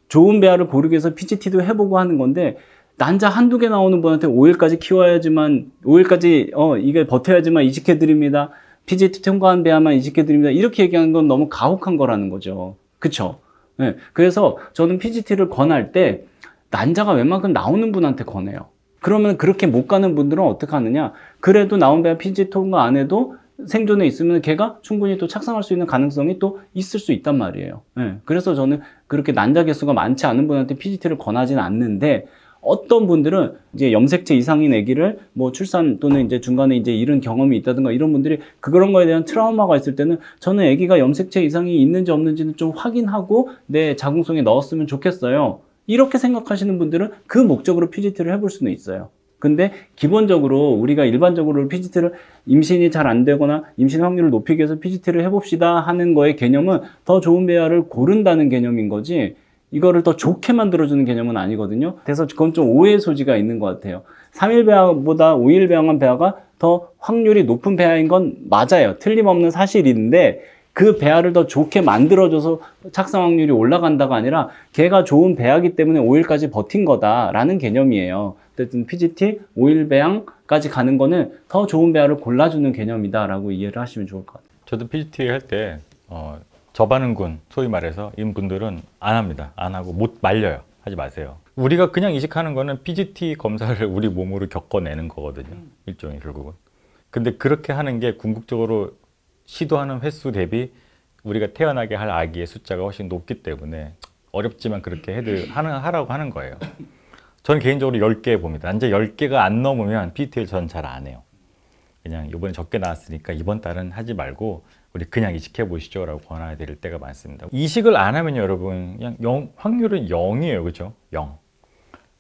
좋은 배아를 고르기 위해서 PGT도 해보고 하는 건데, 난자 한두 개 나오는 분한테 5일까지 키워야지만, 5일까지 이게 버텨야지만 이식해 드립니다. PGT 통과한 배아만 이식해 드립니다. 이렇게 얘기하는 건 너무 가혹한 거라는 거죠. 그쵸? 네. 그래서 저는 PGT를 권할 때 난자가 웬만큼 나오는 분한테 권해요. 그러면 그렇게 못 가는 분들은 어떻게 하느냐? 그래도 나온 배아 PGT 통과 안 해도 생존에 있으면 걔가 충분히 또 착상할 수 있는 가능성이 또 있을 수 있단 말이에요. 네. 그래서 저는 그렇게 난자 개수가 많지 않은 분한테 PGT를 권하지는 않는데, 어떤 분들은 이제 염색체 이상인 아기를 뭐 출산 또는 이제 중간에 이제 이런 경험이 있다든가 이런 분들이 그런 거에 대한 트라우마가 있을 때는, 저는 아기가 염색체 이상이 있는지 없는지는 좀 확인하고 내 자궁속에 넣었으면 좋겠어요. 이렇게 생각하시는 분들은 그 목적으로 PGT를 해볼 수는 있어요. 근데 기본적으로 우리가 일반적으로 PGT를 임신이 잘 안 되거나 임신 확률을 높이기 위해서 PGT를 해봅시다 하는 거의 개념은 더 좋은 배아를 고른다는 개념인 거지, 이거를 더 좋게 만들어주는 개념은 아니거든요. 그래서 그건 좀 오해의 소지가 있는 것 같아요. 3일 배아보다 5일 배양한 배아가 더 확률이 높은 배아인 건 맞아요. 틀림없는 사실인데, 그 배아를 더 좋게 만들어줘서 착상 확률이 올라간다가 아니라 걔가 좋은 배아기 때문에 5일까지 버틴 거다라는 개념이에요. 어쨌든 PGT 5일 배양까지 가는 거는 더 좋은 배아를 골라주는 개념이다라고 이해를 하시면 좋을 것 같아요. 저도 PGT 할 때 저반응군, 소위 말해서 이런 분들은 안 합니다. 안 하고 못 말려요. 하지 마세요. 우리가 그냥 이식하는 거는 PGT 검사를 우리 몸으로 겪어내는 거거든요. 일종의 결국은. 근데 그렇게 하는 게 궁극적으로 시도하는 횟수 대비 우리가 태어나게 할 아기의 숫자가 훨씬 높기 때문에 어렵지만 그렇게 하라고 하는 거예요. 저는 개인적으로 10개 봅니다. 이제 10개가 안 넘으면 PGT를 저는 잘 안 해요. 그냥 이번에 적게 나왔으니까 이번 달은 하지 말고 우리 그냥 이식해 보시죠 라고 권해드릴 때가 많습니다. 이식을 안 하면 여러분 그냥 확률은 0이에요. 그죠? 0.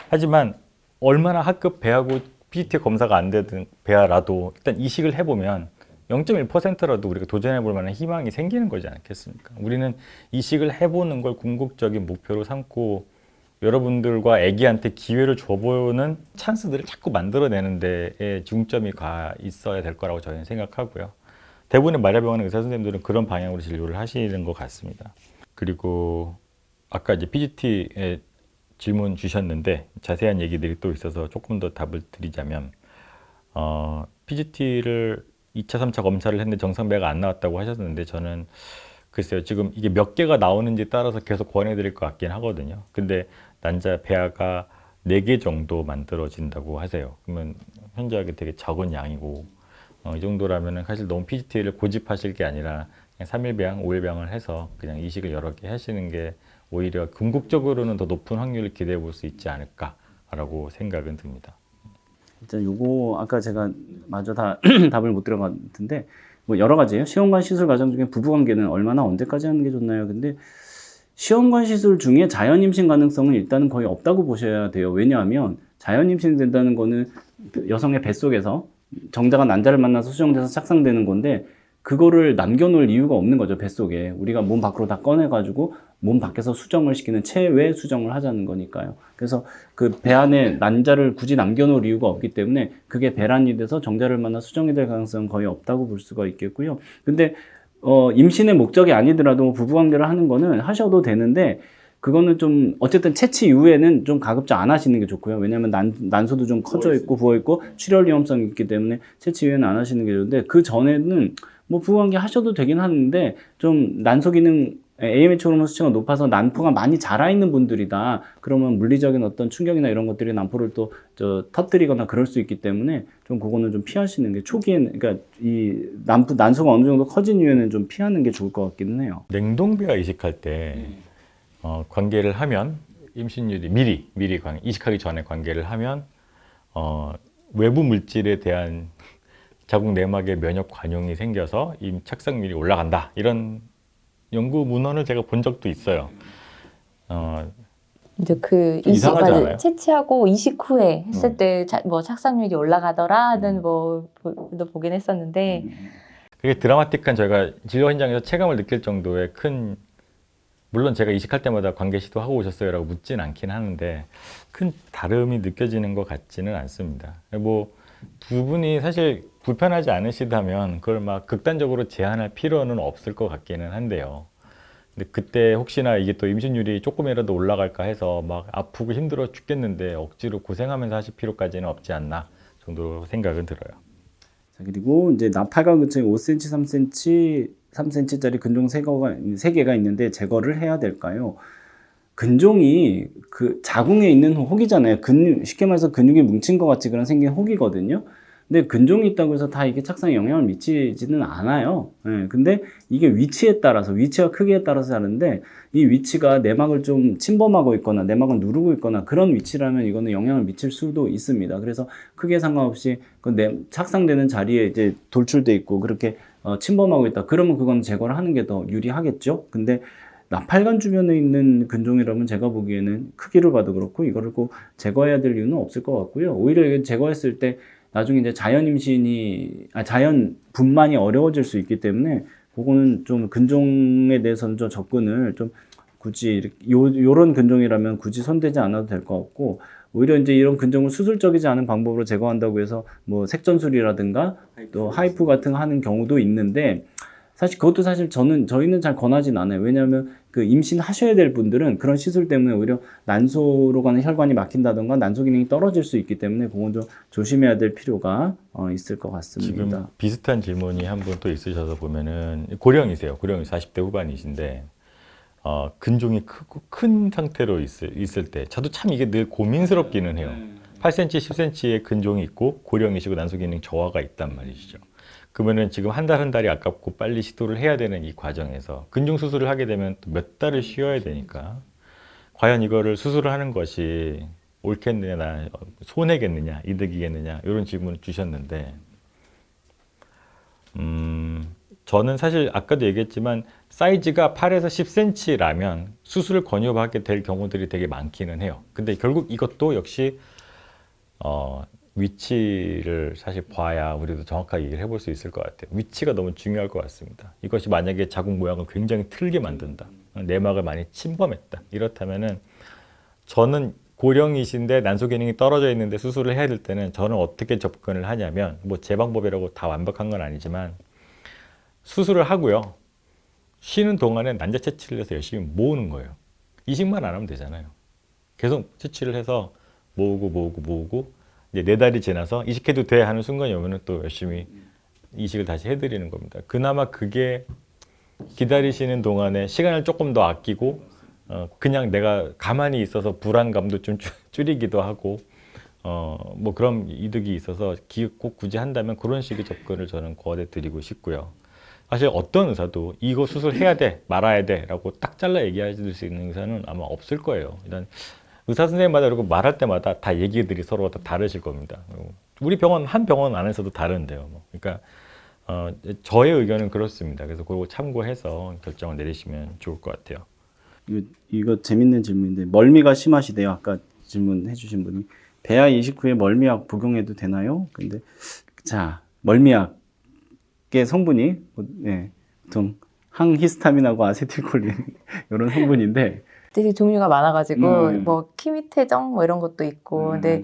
하지만 얼마나 하급 배하고 PGT 검사가 안 되든 배아라도 일단 이식을 해보면 0.1%라도 우리가 도전해 볼 만한 희망이 생기는 거지 않겠습니까? 우리는 이식을 해보는 걸 궁극적인 목표로 삼고 여러분들과 아기한테 기회를 줘보는 찬스들을 자꾸 만들어내는 데에 중점이 가 있어야 될 거라고 저희는 생각하고요. 대부분의 말야병원의 의사 선생님들은 그런 방향으로 진료를 하시는 것 같습니다. 그리고 아까 이제 PGT에 질문 주셨는데 자세한 얘기들이 또 있어서 조금 더 답을 드리자면 PGT를 2차, 3차 검사를 했는데 정상배가 안 나왔다고 하셨는데 저는 글쎄요 지금 이게 몇 개가 나오는지 따라서 계속 권해드릴 것 같긴 하거든요. 근데 난자 배아가 4개 정도 만들어진다고 하세요. 그러면 현저하게 되게 적은 양이고 이 정도라면은 사실 너무 PGT를 고집하실 게 아니라 그냥 3일병, 5일병을 해서 그냥 이식을 여러 개 하시는 게 오히려 궁극적으로는 더 높은 확률을 기대해 볼 수 있지 않을까라고 생각은 듭니다. 일단 요거 아까 제가 마저 다 답을 못 들어갔는데 뭐 여러 가지예요. 시험관 시술 과정 중에 부부관계는 얼마나 언제까지 하는 게 좋나요? 근데 시험관 시술 중에 자연 임신 가능성은 일단은 거의 없다고 보셔야 돼요. 왜냐하면 자연 임신이 된다는 거는 여성의 뱃속에서 정자가 난자를 만나서 수정돼서 착상되는 건데 그거를 남겨놓을 이유가 없는 거죠. 뱃속에 우리가 몸 밖으로 다 꺼내가지고 몸 밖에서 수정을 시키는 체외 수정을 하자는 거니까요. 그래서 그 배 안에 난자를 굳이 남겨놓을 이유가 없기 때문에 그게 배란이 돼서 정자를 만나 수정이 될 가능성은 거의 없다고 볼 수가 있겠고요. 근데 임신의 목적이 아니더라도 부부관계를 하는 거는 하셔도 되는데 그거는 좀 어쨌든 채취 이후에는 좀 가급적 안 하시는 게 좋고요. 왜냐하면 난소도 좀 커져 있고 부어 있고 출혈 위험성이 있기 때문에 채취 이후에는 안 하시는 게 좋은데 그 전에는 뭐 부부관계 하셔도 되긴 하는데 좀 난소 기능 AMH 호르몬 수치가 높아서 난포가 많이 자라 있는 분들이다. 그러면 물리적인 어떤 충격이나 이런 것들이 난포를 또 터뜨리거나 그럴 수 있기 때문에 좀 그거는 좀 피하시는 게 초기에는 그러니까 이 난소가 어느 정도 커진 이후에는 좀 피하는 게 좋을 것 같기는 해요. 냉동배아 이식할 때 관계를 하면 임신율이 미리 이식하기 전에 관계를 하면 외부 물질에 대한 자궁 내막의 면역 관용이 생겨서 임 착상률이 올라간다 이런 연구 문헌을 제가 본 적도 있어요. 이제 그 이상하지 않아요? 채취하고 이식 후에 했을 때 뭐 착상률이 올라가더라는 뭐 보긴 했었는데 그게 드라마틱한 저희가 진료 현장에서 체감을 느낄 정도의 큰 물론 제가 이식할 때마다 관계 시도하고 오셨어요라고 묻진 않긴 하는데 큰 다름이 느껴지는 것 같지는 않습니다. 뭐 두 분이 사실 불편하지 않으시다면 그걸 막 극단적으로 제한할 필요는 없을 것 같기는 한데요. 근데 그때 혹시나 이게 또 임신율이 조금이라도 올라갈까 해서 막 아프고 힘들어 죽겠는데 억지로 고생하면서 하실 필요까지는 없지 않나 정도로 생각은 들어요. 자, 그리고 이제 나팔관 근처에 5cm, 3cm짜리 근종 3개가 있는데 제거를 해야 될까요? 근종이 그 자궁에 있는 혹이잖아요. 쉽게 말해서 근육이 뭉친 것 같이 그런 생긴 혹이거든요. 근데 근종이 있다고 해서 다 이게 착상에 영향을 미치지는 않아요. 근데 이게 위치와 크기에 따라서 다른데 이 위치가 내막을 좀 침범하고 있거나 내막을 누르고 있거나 그런 위치라면 이거는 영향을 미칠 수도 있습니다. 그래서 크기에 상관없이 그 착상되는 자리에 이제 돌출돼 있고 그렇게 침범하고 있다. 그러면 그건 제거를 하는 게 더 유리하겠죠. 근데 나팔관 주변에 있는 근종이라면 제가 보기에는 크기를 봐도 그렇고 이거를 꼭 제거해야 될 이유는 없을 것 같고요. 오히려 이거 제거했을 때 나중에 이제 자연 분만이 어려워질 수 있기 때문에 그거는 좀 근종에 대해서는 좀 접근을 좀 굳이 요런 근종이라면 굳이 손대지 않아도 될 것 같고 오히려 이제 이런 근종을 수술적이지 않은 방법으로 제거한다고 해서 뭐 색전술이라든가 또 하이프 같은 거 하는 경우도 있는데 사실 그것도 저희는 잘 권하진 않아요. 왜냐하면 그 임신하셔야 될 분들은 그런 시술 때문에 오히려 난소로 가는 혈관이 막힌다던가 난소 기능이 떨어질 수 있기 때문에 그건 좀 조심해야 될 필요가 있을 것 같습니다. 지금 비슷한 질문이 한 분 또 있으셔서 보면은 고령이세요. 고령이 40대 후반이신데 근종이 크고 큰 상태로 있을 때 저도 참 이게 늘 고민스럽기는 해요. 8cm, 10cm의 근종이 있고 고령이시고 난소 기능 저하가 있단 말이시죠. 그러면은 지금 한 달이 아깝고 빨리 시도를 해야 되는 이 과정에서 근종 수술을 하게 되면 또 몇 달을 쉬어야 되니까 과연 이거를 수술을 하는 것이 옳겠느냐, 손해겠느냐, 이득이겠느냐 이런 질문을 주셨는데 저는 사실 아까도 얘기했지만 사이즈가 8에서 10cm라면 수술을 권유하게 될 경우들이 되게 많기는 해요. 근데 결국 이것도 역시 위치를 사실 봐야 우리도 정확하게 얘기를 해볼 수 있을 것 같아요. 위치가 너무 중요할 것 같습니다. 이것이 만약에 자궁 모양을 굉장히 틀게 만든다. 내막을 많이 침범했다. 이렇다면은 저는 고령이신데 난소 기능이 떨어져 있는데 수술을 해야 될 때는 저는 어떻게 접근을 하냐면 뭐 제 방법이라고 다 완벽한 건 아니지만 수술을 하고요. 쉬는 동안에 난자 채취를 해서 열심히 모으는 거예요. 이식만 안 하면 되잖아요. 계속 채취를 해서 모으고 이제 4달이 지나서 이식해도 돼 하는 순간이 오면은 또 열심히 이식을 다시 해드리는 겁니다. 그나마 그게 기다리시는 동안에 시간을 조금 더 아끼고 그냥 내가 가만히 있어서 불안감도 좀 줄이기도 하고 뭐 그런 이득이 있어서 꼭 굳이 한다면 그런 식의 접근을 저는 권해 드리고 싶고요. 사실 어떤 의사도 이거 수술해야 돼 말아야 돼 라고 딱 잘라 얘기할 수 있는 의사는 아마 없을 거예요. 일단 의사 선생님마다 그리고 말할 때마다 다 얘기들이 서로 다 다르실 겁니다. 우리 병원 한 병원 안에서도 다른데요. 뭐. 그러니까 저의 의견은 그렇습니다. 그래서 그거 참고해서 결정을 내리시면 좋을 것 같아요. 이거 재밌는 질문인데 멀미가 심하시대요. 아까 질문해주신 분이 배아 이식 후에 멀미약 복용해도 되나요? 근데 자 멀미약의 성분이 보통 항히스타민하고 아세틸콜린 이런 성분인데 되게 종류가 많아가지고 뭐 키미테정 뭐 이런 것도 있고 근데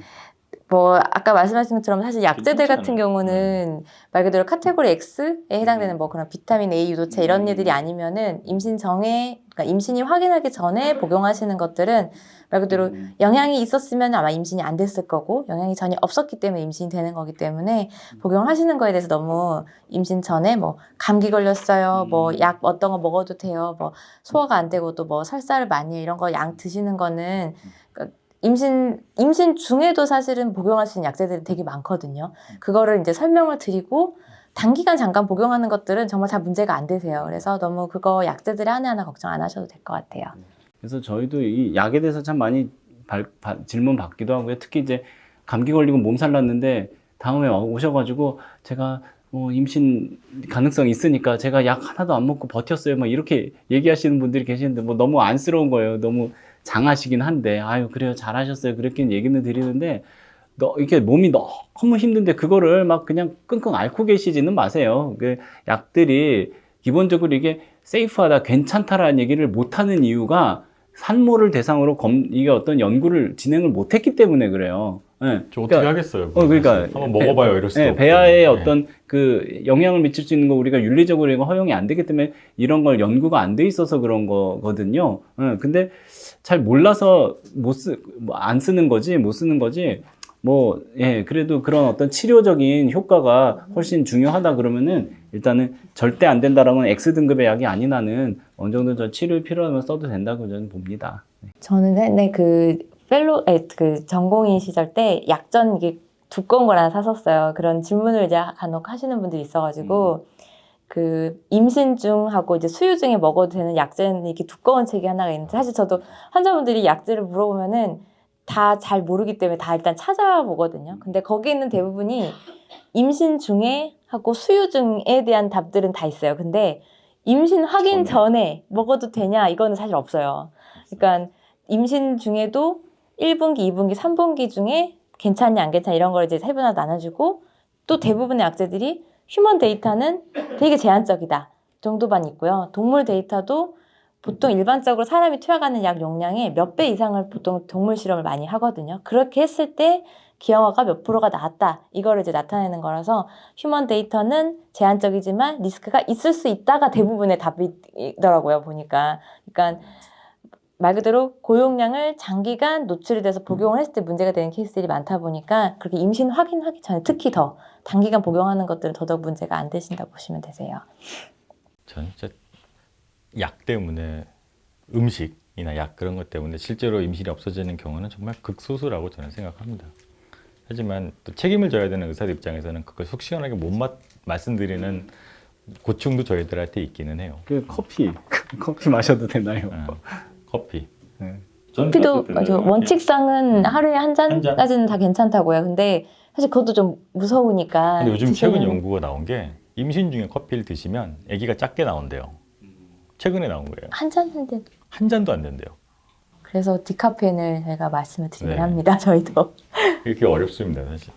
뭐 아까 말씀하신 것처럼 사실 약제들 같은 경우는 말 그대로 카테고리 X에 해당되는 뭐 그런 비타민 A 유도체 이런 애들이 아니면은 임신 전에 그러니까 임신이 확인하기 전에 복용하시는 것들은 말 그대로 영향이 있었으면 아마 임신이 안 됐을 거고 영향이 전혀 없었기 때문에 임신이 되는 거기 때문에 복용하시는 거에 대해서 너무 임신 전에 뭐 감기 걸렸어요 뭐 약 어떤 거 먹어도 돼요 뭐 소화가 안 되고도 뭐 설사를 많이 해 이런 거 양 드시는 거는 그러니까 임신 중에도 사실은 복용할 수 있는 약제들이 되게 많거든요. 그거를 이제 설명을 드리고 단기간 잠깐 복용하는 것들은 정말 잘 문제가 안 되세요. 그래서 너무 그거 약제들이 하나하나 걱정 안 하셔도 될 것 같아요. 그래서 저희도 이 약에 대해서 참 많이 질문 받기도 하고요. 특히 이제 감기 걸리고 몸살 났는데 다음에 오셔가지고 제가 임신 가능성이 있으니까 제가 약 하나도 안 먹고 버텼어요. 막 이렇게 얘기하시는 분들이 계시는데 뭐 너무 안쓰러운 거예요. 너무 장하시긴 한데 아유 그래요 잘하셨어요 그렇게 얘기는 드리는데 이렇게 몸이 너무 힘든데 그거를 막 그냥 끙끙 앓고 계시지는 마세요. 그 약들이 기본적으로 이게 세이프하다 괜찮다라는 얘기를 못하는 이유가 산모를 대상으로 이게 어떤 연구를 진행을 못했기 때문에 그래요. 네. 저 어떻게 하겠어요? 그러니까 한번 먹어봐요 이럴 수도 없고. 배아에 어떤 그 영향을 미칠 수 있는 거 우리가 윤리적으로 이거 허용이 안 되기 때문에 이런 걸 연구가 안 돼 있어서 그런 거거든요. 근데 잘 몰라서 안 쓰는 거지 못 쓰는 거지 그래도 그런 어떤 치료적인 효과가 훨씬 중요하다 그러면은 일단은 절대 안 된다라고는 X등급의 약이 아닌 한은 어느 정도 저 치료 필요하면 써도 된다고 저는 봅니다. 저는 옛날 그 전공의 시절 때 약전 이게 두꺼운 걸 하나 샀었어요. 그런 질문을 이제 간혹 하시는 분들이 있어가지고 그 임신 중하고 이제 수유 중에 먹어도 되는 약제는 이렇게 두꺼운 책이 하나가 있는데 사실 저도 환자분들이 약제를 물어보면은 다 잘 모르기 때문에 다 일단 찾아보거든요. 근데 거기 있는 대부분이 임신 중에 하고 수유 중에 대한 답들은 다 있어요. 근데 임신 확인 전에 먹어도 되냐 이거는 사실 없어요. 그러니까 임신 중에도 1분기, 2분기, 3분기 중에 괜찮냐 안 괜찮냐 이런 걸 이제 세분화 나눠주고 또 대부분의 약제들이 휴먼 데이터는 되게 제한적이다 정도만 있고요. 동물 데이터도 보통 일반적으로 사람이 투약하는 약 용량의 몇 배 이상을 보통 동물 실험을 많이 하거든요. 그렇게 했을 때 기형아가 몇 프로가 나왔다 이거를 이제 나타내는 거라서 휴먼 데이터는 제한적이지만 리스크가 있을 수 있다가 대부분의 답이더라고요 보니까. 그러니까 말 그대로 고용량을 장기간 노출이 돼서 복용을 했을 때 문제가 되는 케이스들이 많다 보니까 그렇게 임신 확인하기 전에 특히 더 단기간 복용하는 것들은 더더욱 문제가 안 되신다고 보시면 되세요. 저는 진짜 약 때문에 음식이나 약 그런 것 때문에 실제로 임신이 없어지는 경우는 정말 극소수라고 저는 생각합니다. 하지만 또 책임을 져야 되는 의사들 입장에서는 그걸 속 시원하게 못 말씀드리는 고충도 저희들한테 있기는 해요. 그 커피 마셔도 되나요? 커피. 커피도 원칙상은 하루에 한 잔까지는 다 괜찮다고요. 근데 사실 그것도 좀 무서우니까. 근데 요즘 최근 연구가 나온 게 임신 중에 커피를 드시면 아기가 작게 나온대요. 최근에 나온 거예요. 한 잔 한데. 한 잔도 안 된대요. 그래서 디카페인을 저희가 말씀을 드리긴 네. 합니다. 저희도. 이렇게 어렵습니다, 사실.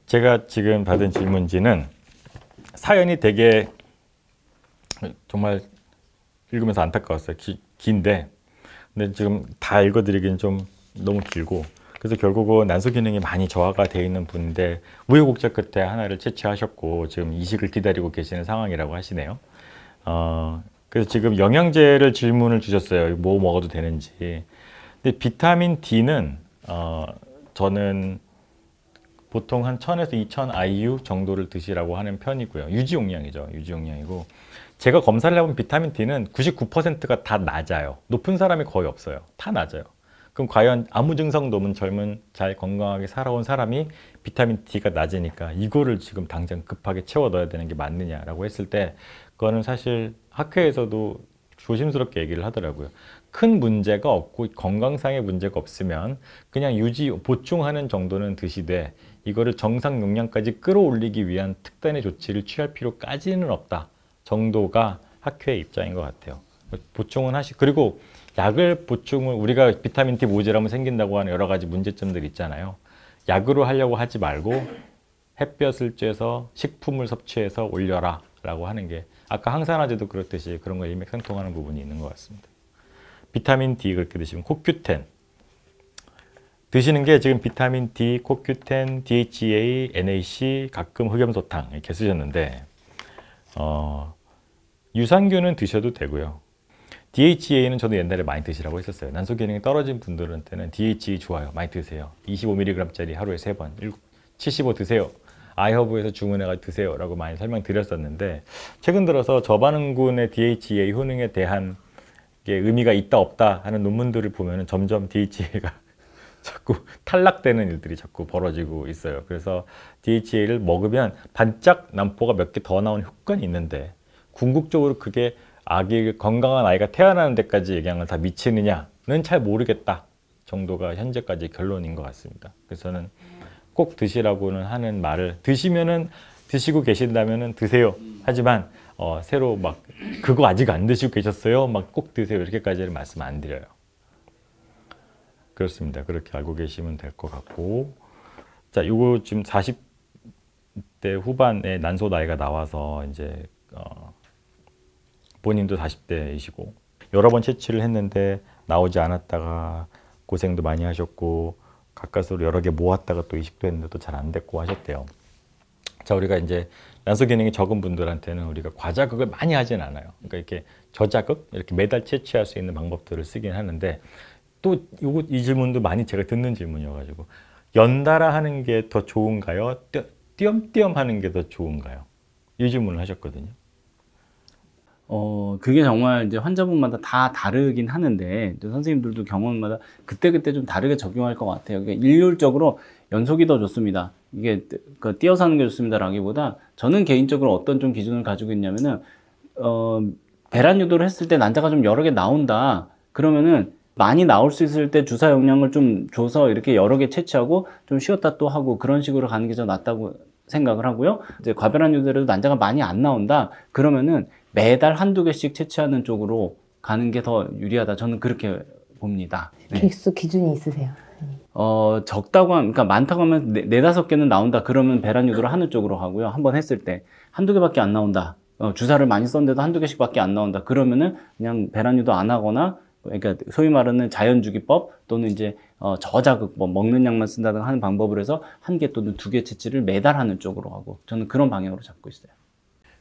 제가 지금 받은 질문지는 사연이 되게 정말 읽으면서 안타까웠어요. 긴데 근데 지금 다 읽어드리기는 좀 너무 길고 그래서 결국은 난소 기능이 많이 저하가 돼 있는 분인데 우여곡절 끝에 하나를 채취하셨고 지금 이식을 기다리고 계시는 상황이라고 하시네요. 그래서 지금 영양제를 질문을 주셨어요. 뭐 먹어도 되는지. 근데 비타민 D는 저는 보통 한 1000에서 2000 IU 정도를 드시라고 하는 편이고요. 유지 용량이죠. 유지 용량이고 제가 검사를 해본 비타민 D는 99%가 다 낮아요. 높은 사람이 거의 없어요. 다 낮아요. 그럼 과연 아무 증상도 없는 젊은 잘 건강하게 살아온 사람이 비타민 D가 낮으니까 이거를 지금 당장 급하게 채워 넣어야 되는 게 맞느냐라고 했을 때 그거는 사실 학회에서도 조심스럽게 얘기를 하더라고요. 큰 문제가 없고 건강상의 문제가 없으면 그냥 유지 보충하는 정도는 드시되 이거를 정상 용량까지 끌어올리기 위한 특단의 조치를 취할 필요까지는 없다 정도가 학회의 입장인 것 같아요. 보충은 그리고 약을 보충을 우리가 비타민 D 모자라면 생긴다고 하는 여러 가지 문제점들이 있잖아요. 약으로 하려고 하지 말고 햇볕을 쬐서 식품을 섭취해서 올려라 라고 하는 게 아까 항산화제도 그렇듯이 그런 거 일맥상통하는 부분이 있는 것 같습니다. 비타민 D 그렇게 드시면 코큐텐 드시는 게 지금 비타민 D, 코큐텐, DHA, NAC, 가끔 흑염소탕 이렇게 쓰셨는데 유산균은 드셔도 되고요. DHA는 저도 옛날에 많이 드시라고 했었어요. 난소 기능이 떨어진 분들한테는 DHA 좋아요. 많이 드세요. 25mg짜리 하루에 3번, 75 드세요. 아이허브에서 주문해가지고 드세요. 라고 많이 설명드렸었는데 최근 들어서 저반응군의 DHA 효능에 대한 게 의미가 있다 없다 하는 논문들을 보면 점점 DHA가 자꾸 탈락되는 일들이 자꾸 벌어지고 있어요. 그래서 DHA를 먹으면 반짝 남포가 몇 개 더 나오는 효과는 있는데 궁극적으로 그게 건강한 아이가 태어나는 데까지 영향을 다 미치느냐는 잘 모르겠다 정도가 현재까지 결론인 것 같습니다. 그래서 저는 꼭 드시라고는 하는 말을 드시고 계신다면은 드세요. 하지만 새로 막 그거 아직 안 드시고 계셨어요? 막 꼭 드세요. 이렇게까지는 말씀 안 드려요. 그렇습니다. 그렇게 알고 계시면 될 것 같고 자, 요거 지금 40대 후반에 난소 나이가 나와서 이제 본인도 40대이시고 여러 번 채취를 했는데 나오지 않았다가 고생도 많이 하셨고 가까스로 여러 개 모았다가 또 이식도 했는데도 잘 안 됐고 하셨대요. 자, 우리가 이제 난소 기능이 적은 분들한테는 우리가 과자극을 많이 하진 않아요. 그러니까 이렇게 저자극 이렇게 매달 채취할 수 있는 방법들을 쓰긴 하는데 또 이 질문도 많이 제가 듣는 질문이어가지고 연달아 하는 게 더 좋은가요? 띄엄띄엄 하는 게 더 좋은가요? 이 질문을 하셨거든요. 그게 정말 이제 환자분마다 다 다르긴 하는데, 선생님들도 경험마다 그때그때 좀 다르게 적용할 것 같아요. 그러니까 일률적으로 연속이 더 좋습니다. 이게 띄어서 하는 게 좋습니다라기보다 저는 개인적으로 어떤 좀 기준을 가지고 있냐면은, 배란 유도를 했을 때 난자가 좀 여러 개 나온다. 그러면은 많이 나올 수 있을 때 주사 용량을 좀 줘서 이렇게 여러 개 채취하고 좀 쉬었다 또 하고 그런 식으로 가는 게 더 낫다고 생각을 하고요. 이제 과배란 유도라도 난자가 많이 안 나온다. 그러면은 매달 한두 개씩 채취하는 쪽으로 가는 게 더 유리하다. 저는 그렇게 봅니다. 네. 개수 기준이 있으세요? 적다고 하면, 그러니까 많다고 하면 네다섯 개는 나온다. 그러면 배란 유도를 하는 쪽으로 하고요. 한번 했을 때 한두 개밖에 안 나온다. 주사를 많이 썼는데도 한두 개씩밖에 안 나온다. 그러면은 그냥 배란 유도 안 하거나, 그러니까 소위 말하는 자연주기법 또는 이제 저자극, 먹는 약만 쓴다든가 하는 방법을 해서 한 개 또는 두 개 채취를 매달 하는 쪽으로 하고 저는 그런 방향으로 잡고 있어요.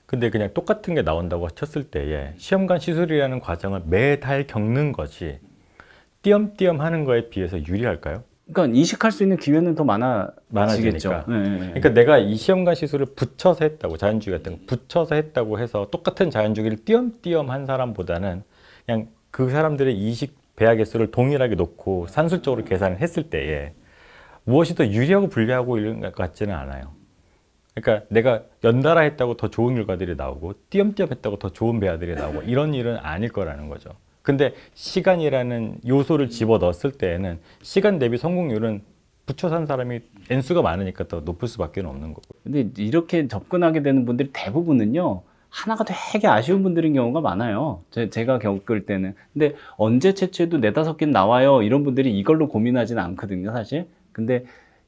근데 그냥 똑같은 게 나온다고 쳤을 때에 시험관 시술이라는 과정을 매달 겪는 것이 띄엄띄엄 하는 거에 비해서 유리할까요? 그러니까 이식할 수 있는 기회는 더 많아지겠죠. 많아지니까. 네. 그러니까 내가 이 시험관 시술을 붙여서 했다고, 자연주기 같은 거 붙여서 했다고 해서 똑같은 자연주기를 띄엄띄엄 한 사람보다는 그냥 그 사람들의 이식 배아 개수를 동일하게 놓고 산술적으로 계산을 했을 때에 무엇이 더 유리하고 불리하고 이런 것 같지는 않아요. 그러니까 내가 연달아 했다고 더 좋은 결과들이 나오고 띄엄띄엄 했다고 더 좋은 배아들이 나오고 이런 일은 아닐 거라는 거죠. 근데 시간이라는 요소를 집어넣었을 때에는 시간 대비 성공률은 붙여서 한 사람이 N수가 많으니까 더 높을 수밖에 없는 거고. 근데 이렇게 접근하게 되는 분들이 대부분은요, 하나가 되게 아쉬운 분들인 경우가 많아요. 제가 겪을 때는. 근데 언제 채취해도 네다섯 개는 나와요. 이런 분들이 이걸로 고민하지는 않거든요, 사실. 근데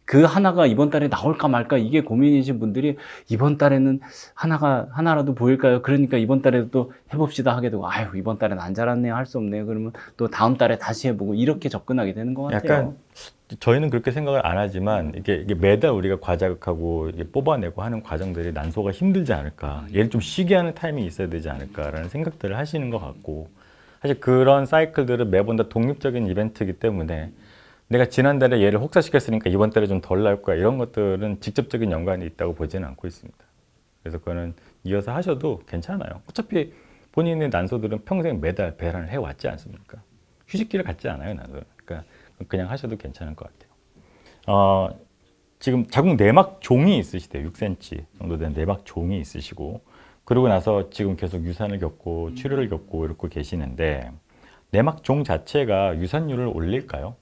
그 하나가 이번 달에 나올까 말까 이게 고민이신 분들이 이번 달에는 하나라도 보일까요? 그러니까 이번 달에도 또 해봅시다 하게 되고 아유 이번 달엔 안 자랐네요 할 수 없네요. 그러면 또 다음 달에 다시 해보고 이렇게 접근하게 되는 것 같아요. 약간 저희는 그렇게 생각을 안 하지만 이게 매달 우리가 과자극하고 이게 뽑아내고 하는 과정들이 난소가 힘들지 않을까. 얘를 좀 쉬게 하는 타이밍이 있어야 되지 않을까라는 생각들을 하시는 것 같고 사실 그런 사이클들은 매번 다 독립적인 이벤트이기 때문에 내가 지난달에 얘를 혹사시켰으니까 이번 달에 좀 덜 나올 거야. 이런 것들은 직접적인 연관이 있다고 보지는 않고 있습니다. 그래서 그거는 이어서 하셔도 괜찮아요. 어차피 본인의 난소들은 평생 매달 배란을 해왔지 않습니까? 휴식기를 갖지 않아요, 난소는. 그러니까 그냥 하셔도 괜찮을 것 같아요. 지금 자궁 내막 종이 있으시대요. 6cm 정도 된 내막 종이 있으시고 그러고 나서 지금 계속 유산을 겪고 치료를 겪고 이렇게 계시는데 내막 종 자체가 유산율을 올릴까요?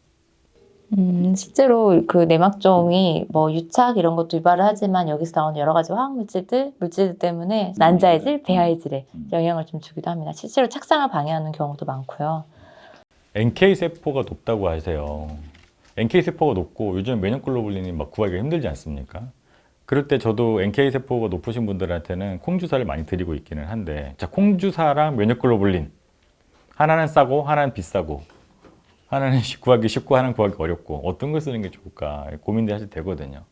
실제로 그 내막종이 뭐 유착 이런 것도 유발을 하지만 여기서 나오는 여러 가지 화학 물질들 때문에 난자의 질, 배아의 질에 영향을 좀 주기도 합니다. 실제로 착상을 방해하는 경우도 많고요. NK 세포가 높다고 하세요. NK 세포가 높고 요즘 면역글로불린이 막 구하기가 힘들지 않습니까? 그럴 때 저도 NK 세포가 높으신 분들한테는 콩주사를 많이 드리고 있기는 한데 자, 콩주사랑 면역글로불린 하나는 싸고 하나는 비싸고 하나는 구하기 쉽고 하나는 구하기 어렵고 어떤 걸 쓰는 게 좋을까 고민도 사실 되거든요.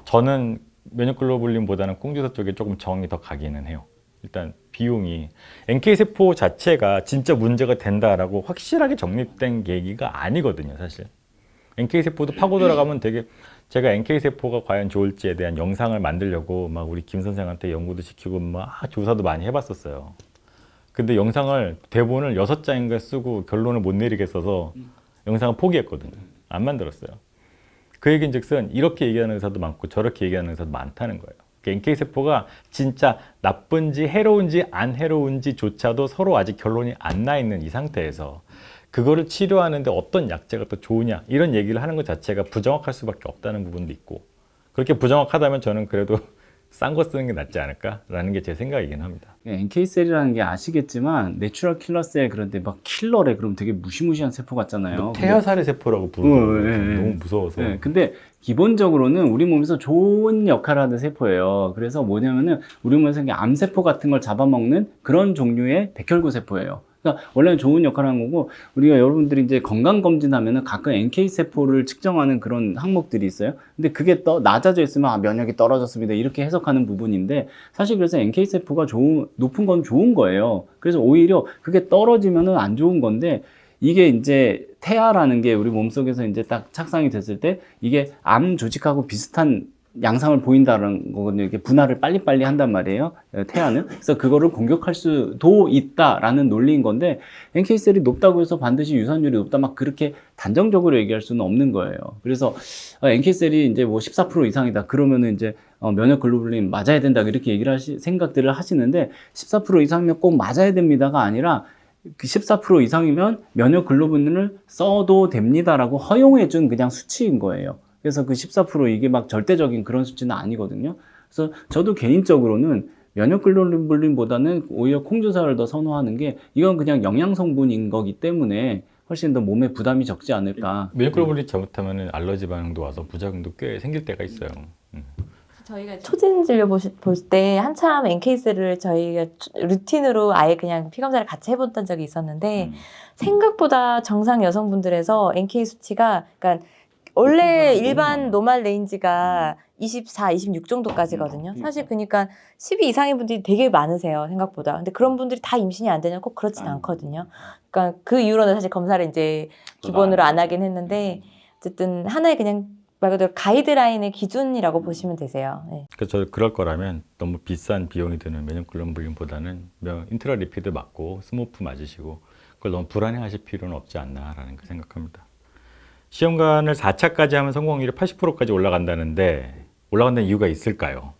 저는 면역글로불린보다는 콩주사 쪽에 조금 정이 더 가기는 해요. 일단 비용이 NK세포 자체가 진짜 문제가 된다라고 확실하게 정립된 계기가 아니거든요, 사실. NK세포도 파고 들어가면 되게 제가 NK세포가 과연 좋을지에 대한 영상을 만들려고 막 우리 김 선생한테 연구도 시키고 막 조사도 많이 해봤었어요. 근데 영상을 대본을 6장인가 쓰고 결론을 못 내리겠어서 영상을 포기했거든요. 안 만들었어요. 그 얘기인즉슨 이렇게 얘기하는 의사도 많고 저렇게 얘기하는 의사도 많다는 거예요. NK세포가 진짜 나쁜지 해로운지 안 해로운지조차도 서로 아직 결론이 안 나 있는 이 상태에서 그거를 치료하는데 어떤 약제가 더 좋으냐 이런 얘기를 하는 것 자체가 부정확할 수밖에 없다는 부분도 있고 그렇게 부정확하다면 저는 그래도 싼 거 쓰는 게 낫지 않을까라는 게 제 생각이긴 합니다. NK셀이라는 게 아시겠지만 내추럴 킬러셀 그런데 막 킬러래 그럼 되게 무시무시한 세포 같잖아요. 태아살의 세포라고 부르더라고요. 너무 무서워서. 네, 근데 기본적으로는 우리 몸에서 좋은 역할을 하는 세포예요. 그래서 뭐냐면은 우리 몸에서 암세포 같은 걸 잡아먹는 그런 종류의 백혈구 세포예요. 그러니까 원래는 좋은 역할을 하는 거고 우리가 여러분들이 이제 건강 검진하면은 가끔 NK 세포를 측정하는 그런 항목들이 있어요. 근데 그게 낮아져 있으면 면역이 떨어졌습니다. 이렇게 해석하는 부분인데 사실 그래서 NK 세포가 높은 건 좋은 거예요. 그래서 오히려 그게 떨어지면은 안 좋은 건데 이게 이제 태아라는 게 우리 몸속에서 이제 딱 착상이 됐을 때 이게 암 조직하고 비슷한 양상을 보인다는 거거든요. 이렇게 분할을 빨리빨리 한단 말이에요. 태아는. 그래서 그거를 공격할 수도 있다라는 논리인 건데 NK셀이 높다고 해서 반드시 유산율이 높다 막 그렇게 단정적으로 얘기할 수는 없는 거예요. 그래서 NK셀이 이제 뭐 14% 이상이다. 그러면은 이제 면역 글로불린 맞아야 된다. 이렇게 얘기를 생각들을 하시는데 14% 이상이면 꼭 맞아야 됩니다가 아니라 그 14% 이상이면 면역 글로불린을 써도 됩니다라고 허용해준 그냥 수치인 거예요. 그래서 그 14% 이게 막 절대적인 그런 수치는 아니거든요. 그래서 저도 개인적으로는 면역 글로불린보다는 오히려 콩주사를 더 선호하는 게 이건 그냥 영양 성분인 거기 때문에 훨씬 더 몸에 부담이 적지 않을까. 면역 글로불린 잘못하면 알러지 반응도 와서 부작용도 꽤 생길 때가 있어요. 저희가 초진 진료 볼 때 한참 NK셀을 저희가 루틴으로 아예 그냥 피검사를 같이 해봤던 적이 있었는데 생각보다 정상 여성분들에서 NK 수치가 그러니까 원래 일반 노말 레인지가 24, 26 정도까지거든요. 사실 그러니까 12 이상인 분들이 되게 많으세요, 생각보다. 근데 그런 분들이 다 임신이 안 되냐? 꼭 그렇진 않거든요. 그러니까 그 이후로는 사실 검사를 이제 기본으로 안 하긴 했는데 어쨌든 하나의 그냥 말 그대로 가이드라인의 기준이라고 보시면 되세요. 네. 그래서 저 그럴 거라면 너무 비싼 비용이 드는 면역 글로불린보다는 인트라리피드 맞고 스모프 맞으시고 그걸 너무 불안해하실 필요는 없지 않나라는 그 생각합니다. 시험관을 4차까지 하면 성공률이 80%까지 올라간다는데 올라간다는 이유가 있을까요?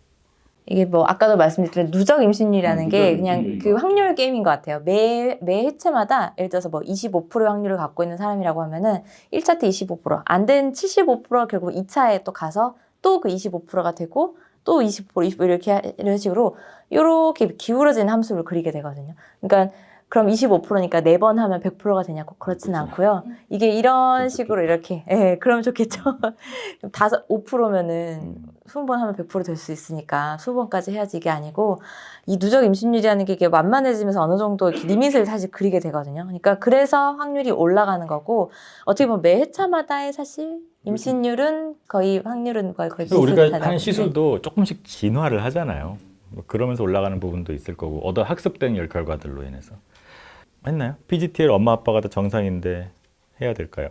이게 뭐 아까도 말씀드렸던 누적 임신율이라는 게 그냥 그 확률 게임인 것 같아요. 매 회차마다 예를 들어서 뭐 25%의 확률을 갖고 있는 사람이라고 하면은 1차 때 25%, 안 된 75%가 결국 2차에 또 가서 또 그 25%가 되고 또 20% 이렇게 이런 식으로 이렇게 기울어지는 함수를 그리게 되거든요. 그러니까 그럼 25%니까 4번 하면 100%가 되냐고 그렇지는 않고요. 이게 이런 식으로 이렇게 그러면 좋겠죠. 5%면은 20번 하면 100% 될 수 있으니까 20번까지 해야지 이게 아니고 이 누적 임신율이라는 게 이게 완만해지면서 어느 정도 이렇게 리밋을 사실 그리게 되거든요. 그러니까 그래서 확률이 올라가는 거고 어떻게 보면 매 회차마다의 사실 임신율은 거의 확률은 거의 우리가 비슷하다고. 하는 시술도 조금씩 진화를 하잖아요. 뭐 그러면서 올라가는 부분도 있을 거고 얻어 학습된 결과들로 인해서. 했나요? PGTL 엄마 아빠가 다 정상인데 해야 될까요?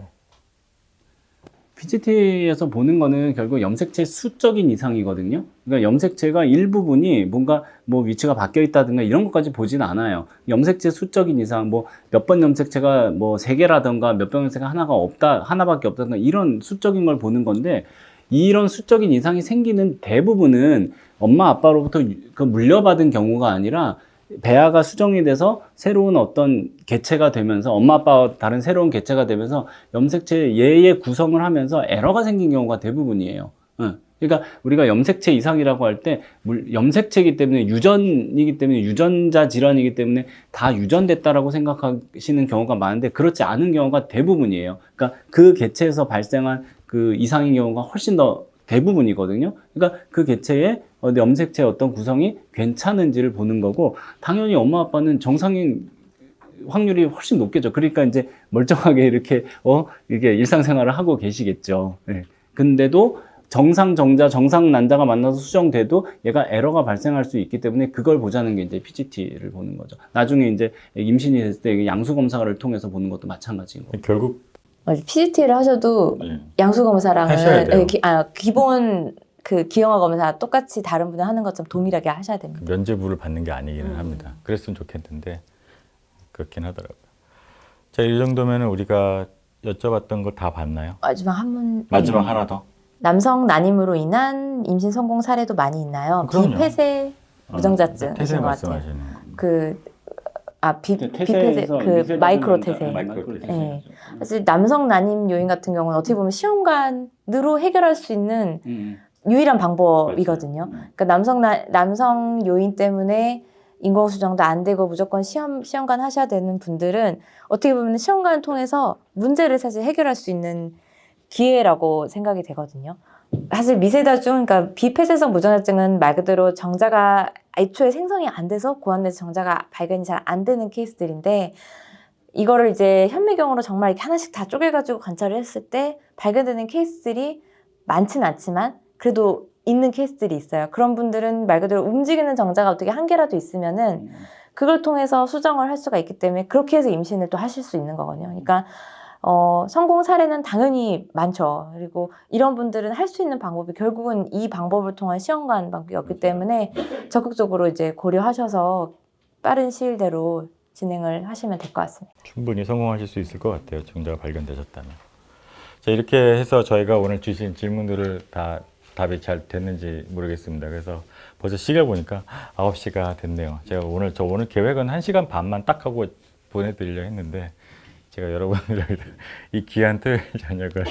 PGT에서 보는 거는 결국 염색체 수적인 이상이거든요. 그러니까 염색체가 일부분이 뭔가 뭐 위치가 바뀌어 있다든가 이런 것까지 보진 않아요. 염색체 수적인 이상, 뭐 몇 번 염색체가 뭐 3개라든가 몇 번 염색체가 하나밖에 없다든가 이런 수적인 걸 보는 건데 이런 수적인 이상이 생기는 대부분은 엄마 아빠로부터 그 물려받은 경우가 아니라 배아가 수정이 돼서 새로운 어떤 개체가 되면서 엄마 아빠와 다른 새로운 개체가 되면서 염색체 얘의 구성을 하면서 에러가 생긴 경우가 대부분이에요. 그러니까 우리가 염색체 이상이라고 할 때 염색체이기 때문에 유전이기 때문에 유전자 질환이기 때문에 다 유전됐다라고 생각하시는 경우가 많은데 그렇지 않은 경우가 대부분이에요. 그러니까 그 개체에서 발생한 그 이상인 경우가 훨씬 더 대부분이거든요. 그러니까 그 개체의 염색체의 어떤 구성이 괜찮은지를 보는 거고 당연히 엄마 아빠는 정상인 확률이 훨씬 높겠죠. 그러니까 이제 멀쩡하게 이렇게 이게 일상생활을 하고 계시겠죠. 네. 근데도 정상 정자, 정상 난자가 만나서 수정돼도 얘가 에러가 발생할 수 있기 때문에 그걸 보자는 게 이제 PGT를 보는 거죠. 나중에 이제 임신이 됐을 때 양수 검사를 통해서 보는 것도 마찬가지인 거고. 결국 PGT를 하셔도 양수 검사랑은 하셔야 돼요. 기본 그 기형아 검사 똑같이 다른 분들 하는 것처럼 동일하게 하셔야 됩니다. 면제부를 받는 게 아니기는 합니다. 그랬으면 좋겠는데 그렇긴 하더라고요. 자, 이 정도면 우리가 여쭤봤던 거 다 봤나요? 마지막 한 문. 마지막 하나 더. 남성 난임으로 인한 임신 성공 사례도 많이 있나요? 그럼요. 비폐쇄 무정자증 태세 것 같아요. 말씀하시는 거. 비폐쇄 그 마이크로 태세. 마이크로 태세. 네. 사실 남성 난임 요인 같은 경우는 어떻게 보면 시험관으로 해결할 수 있는 유일한 방법이거든요. 그러니까 남성 요인 때문에 인공수정도 안 되고 무조건 시험관 하셔야 되는 분들은 어떻게 보면 시험관을 통해서 문제를 사실 해결할 수 있는 기회라고 생각이 되거든요. 사실 미세다중, 그러니까 비폐쇄성 무정자증은 말 그대로 정자가 애초에 생성이 안 돼서 고안돼서 정자가 발견이 잘 안 되는 케이스들인데 이거를 이제 현미경으로 정말 이렇게 하나씩 다 쪼개가지고 관찰을 했을 때 발견되는 케이스들이 많지는 않지만 그래도 있는 케이스들이 있어요. 그런 분들은 말 그대로 움직이는 정자가 어떻게 한 개라도 있으면은 그걸 통해서 수정을 할 수가 있기 때문에 그렇게 해서 임신을 또 하실 수 있는 거거든요. 그러니까 성공 사례는 당연히 많죠. 그리고 이런 분들은 할 수 있는 방법이 결국은 이 방법을 통한 시험관 방법이었기 때문에 적극적으로 이제 고려하셔서 빠른 시일 내로 진행을 하시면 될 것 같습니다. 충분히 성공하실 수 있을 것 같아요. 정자가 발견되셨다면. 자, 이렇게 해서 저희가 오늘 주신 질문들을 다 답이 잘 됐는지 모르겠습니다. 그래서 벌써 시간 보니까 9시가 됐네요. 제가 오늘 계획은 1시간 반만 딱 하고 보내드리려 했는데 제가 여러분들 이 귀한 토요일 저녁을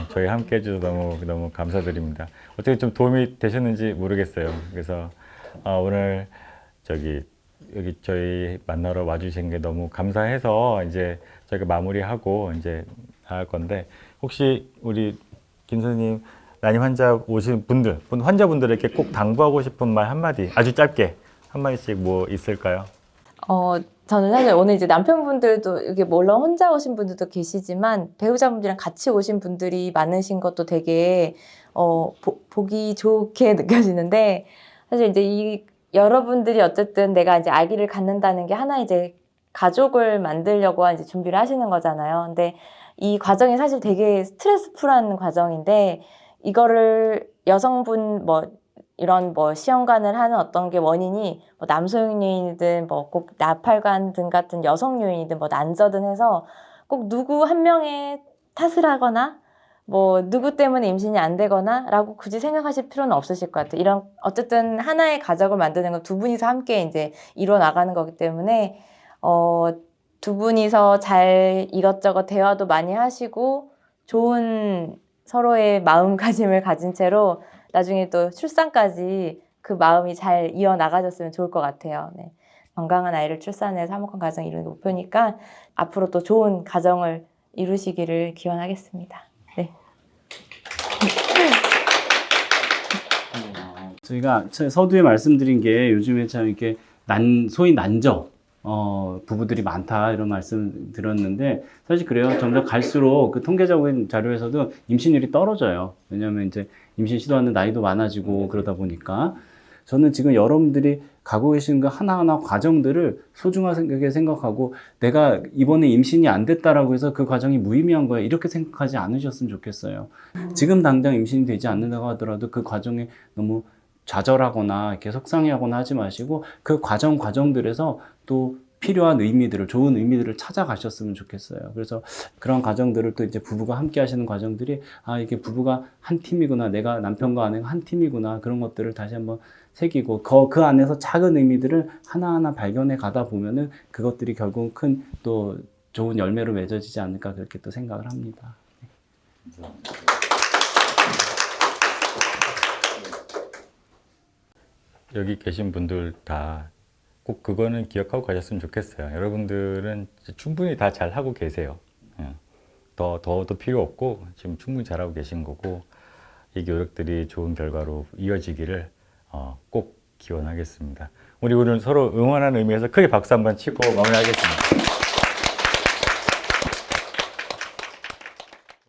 저희 함께 해주셔서 너무 감사드립니다. 어떻게 좀 도움이 되셨는지 모르겠어요. 그래서 오늘 여기 저희 만나러 와주신 게 너무 감사해서 이제 저희가 마무리하고 이제 나갈 건데 혹시 우리 김 선생님 난임 환자 오신 환자분들에게 꼭 당부하고 싶은 말 한마디 아주 짧게 한마디씩 뭐 있을까요? 저는 사실 오늘 이제 남편분들도 이게 물론 혼자 오신 분들도 계시지만 배우자분들이랑 같이 오신 분들이 많으신 것도 되게 보기 좋게 느껴지는데 사실 이제 여러분들이 어쨌든 내가 이제 아기를 갖는다는 게 하나 이제 가족을 만들려고 이제 준비를 하시는 거잖아요. 근데 이 과정이 사실 되게 스트레스풀한 과정인데 이거를 여성분 이런 시험관을 하는 어떤 게 원인이 남성 요인이든 꼭 나팔관 등 같은 여성 요인이든 난저든 해서 꼭 누구 한 명의 탓을 하거나 누구 때문에 임신이 안 되거나 라고 굳이 생각하실 필요는 없으실 것 같아요. 이런 어쨌든 하나의 가족을 만드는 건 두 분이서 함께 이제 이뤄 나가는 거기 때문에 두 분이서 잘 이것저것 대화도 많이 하시고 좋은 서로의 마음가짐을 가진 채로 나중에 또 출산까지 그 마음이 잘 이어나가졌으면 좋을 것 같아요. 네. 건강한 아이를 출산해서 화목한 가정 이루는 게 목표니까 앞으로 또 좋은 가정을 이루시기를 기원하겠습니다. 네. 저희가 서두에 말씀드린 게 요즘에 참 이렇게 소위 난저 부부들이 많다 이런 말씀 드렸는데 사실 그래요. 점점 갈수록 그 통계적인 자료에서도 임신율이 떨어져요. 왜냐하면 이제 임신 시도하는 나이도 많아지고 그러다 보니까 저는 지금 여러분들이 가고 계시는 그 하나하나 과정들을 소중하게 생각하고 내가 이번에 임신이 안 됐다라고 해서 그 과정이 무의미한 거야 이렇게 생각하지 않으셨으면 좋겠어요. 지금 당장 임신이 되지 않는다고 하더라도 그 과정에 너무 좌절하거나 이렇게 속상해하거나 하지 마시고 그 과정들에서 또 필요한 의미들을 좋은 의미들을 찾아가셨으면 좋겠어요. 그래서 그런 과정들을 또 이제 부부가 함께 하시는 과정들이 이게 부부가 한 팀이구나, 내가 남편과 아내가 한 팀이구나 그런 것들을 다시 한번 새기고 그 안에서 작은 의미들을 하나하나 발견해 가다 보면은 그것들이 결국 큰 또 좋은 열매로 맺어지지 않을까 그렇게 또 생각을 합니다. 여기 계신 분들 다 꼭 그거는 기억하고 가셨으면 좋겠어요. 여러분들은 충분히 다 잘하고 계세요. 더도 필요 없고 지금 충분히 잘하고 계신 거고 이 노력들이 좋은 결과로 이어지기를 꼭 기원하겠습니다. 우리 오늘 서로 응원하는 의미에서 크게 박수 한번 치고 마무리하겠습니다.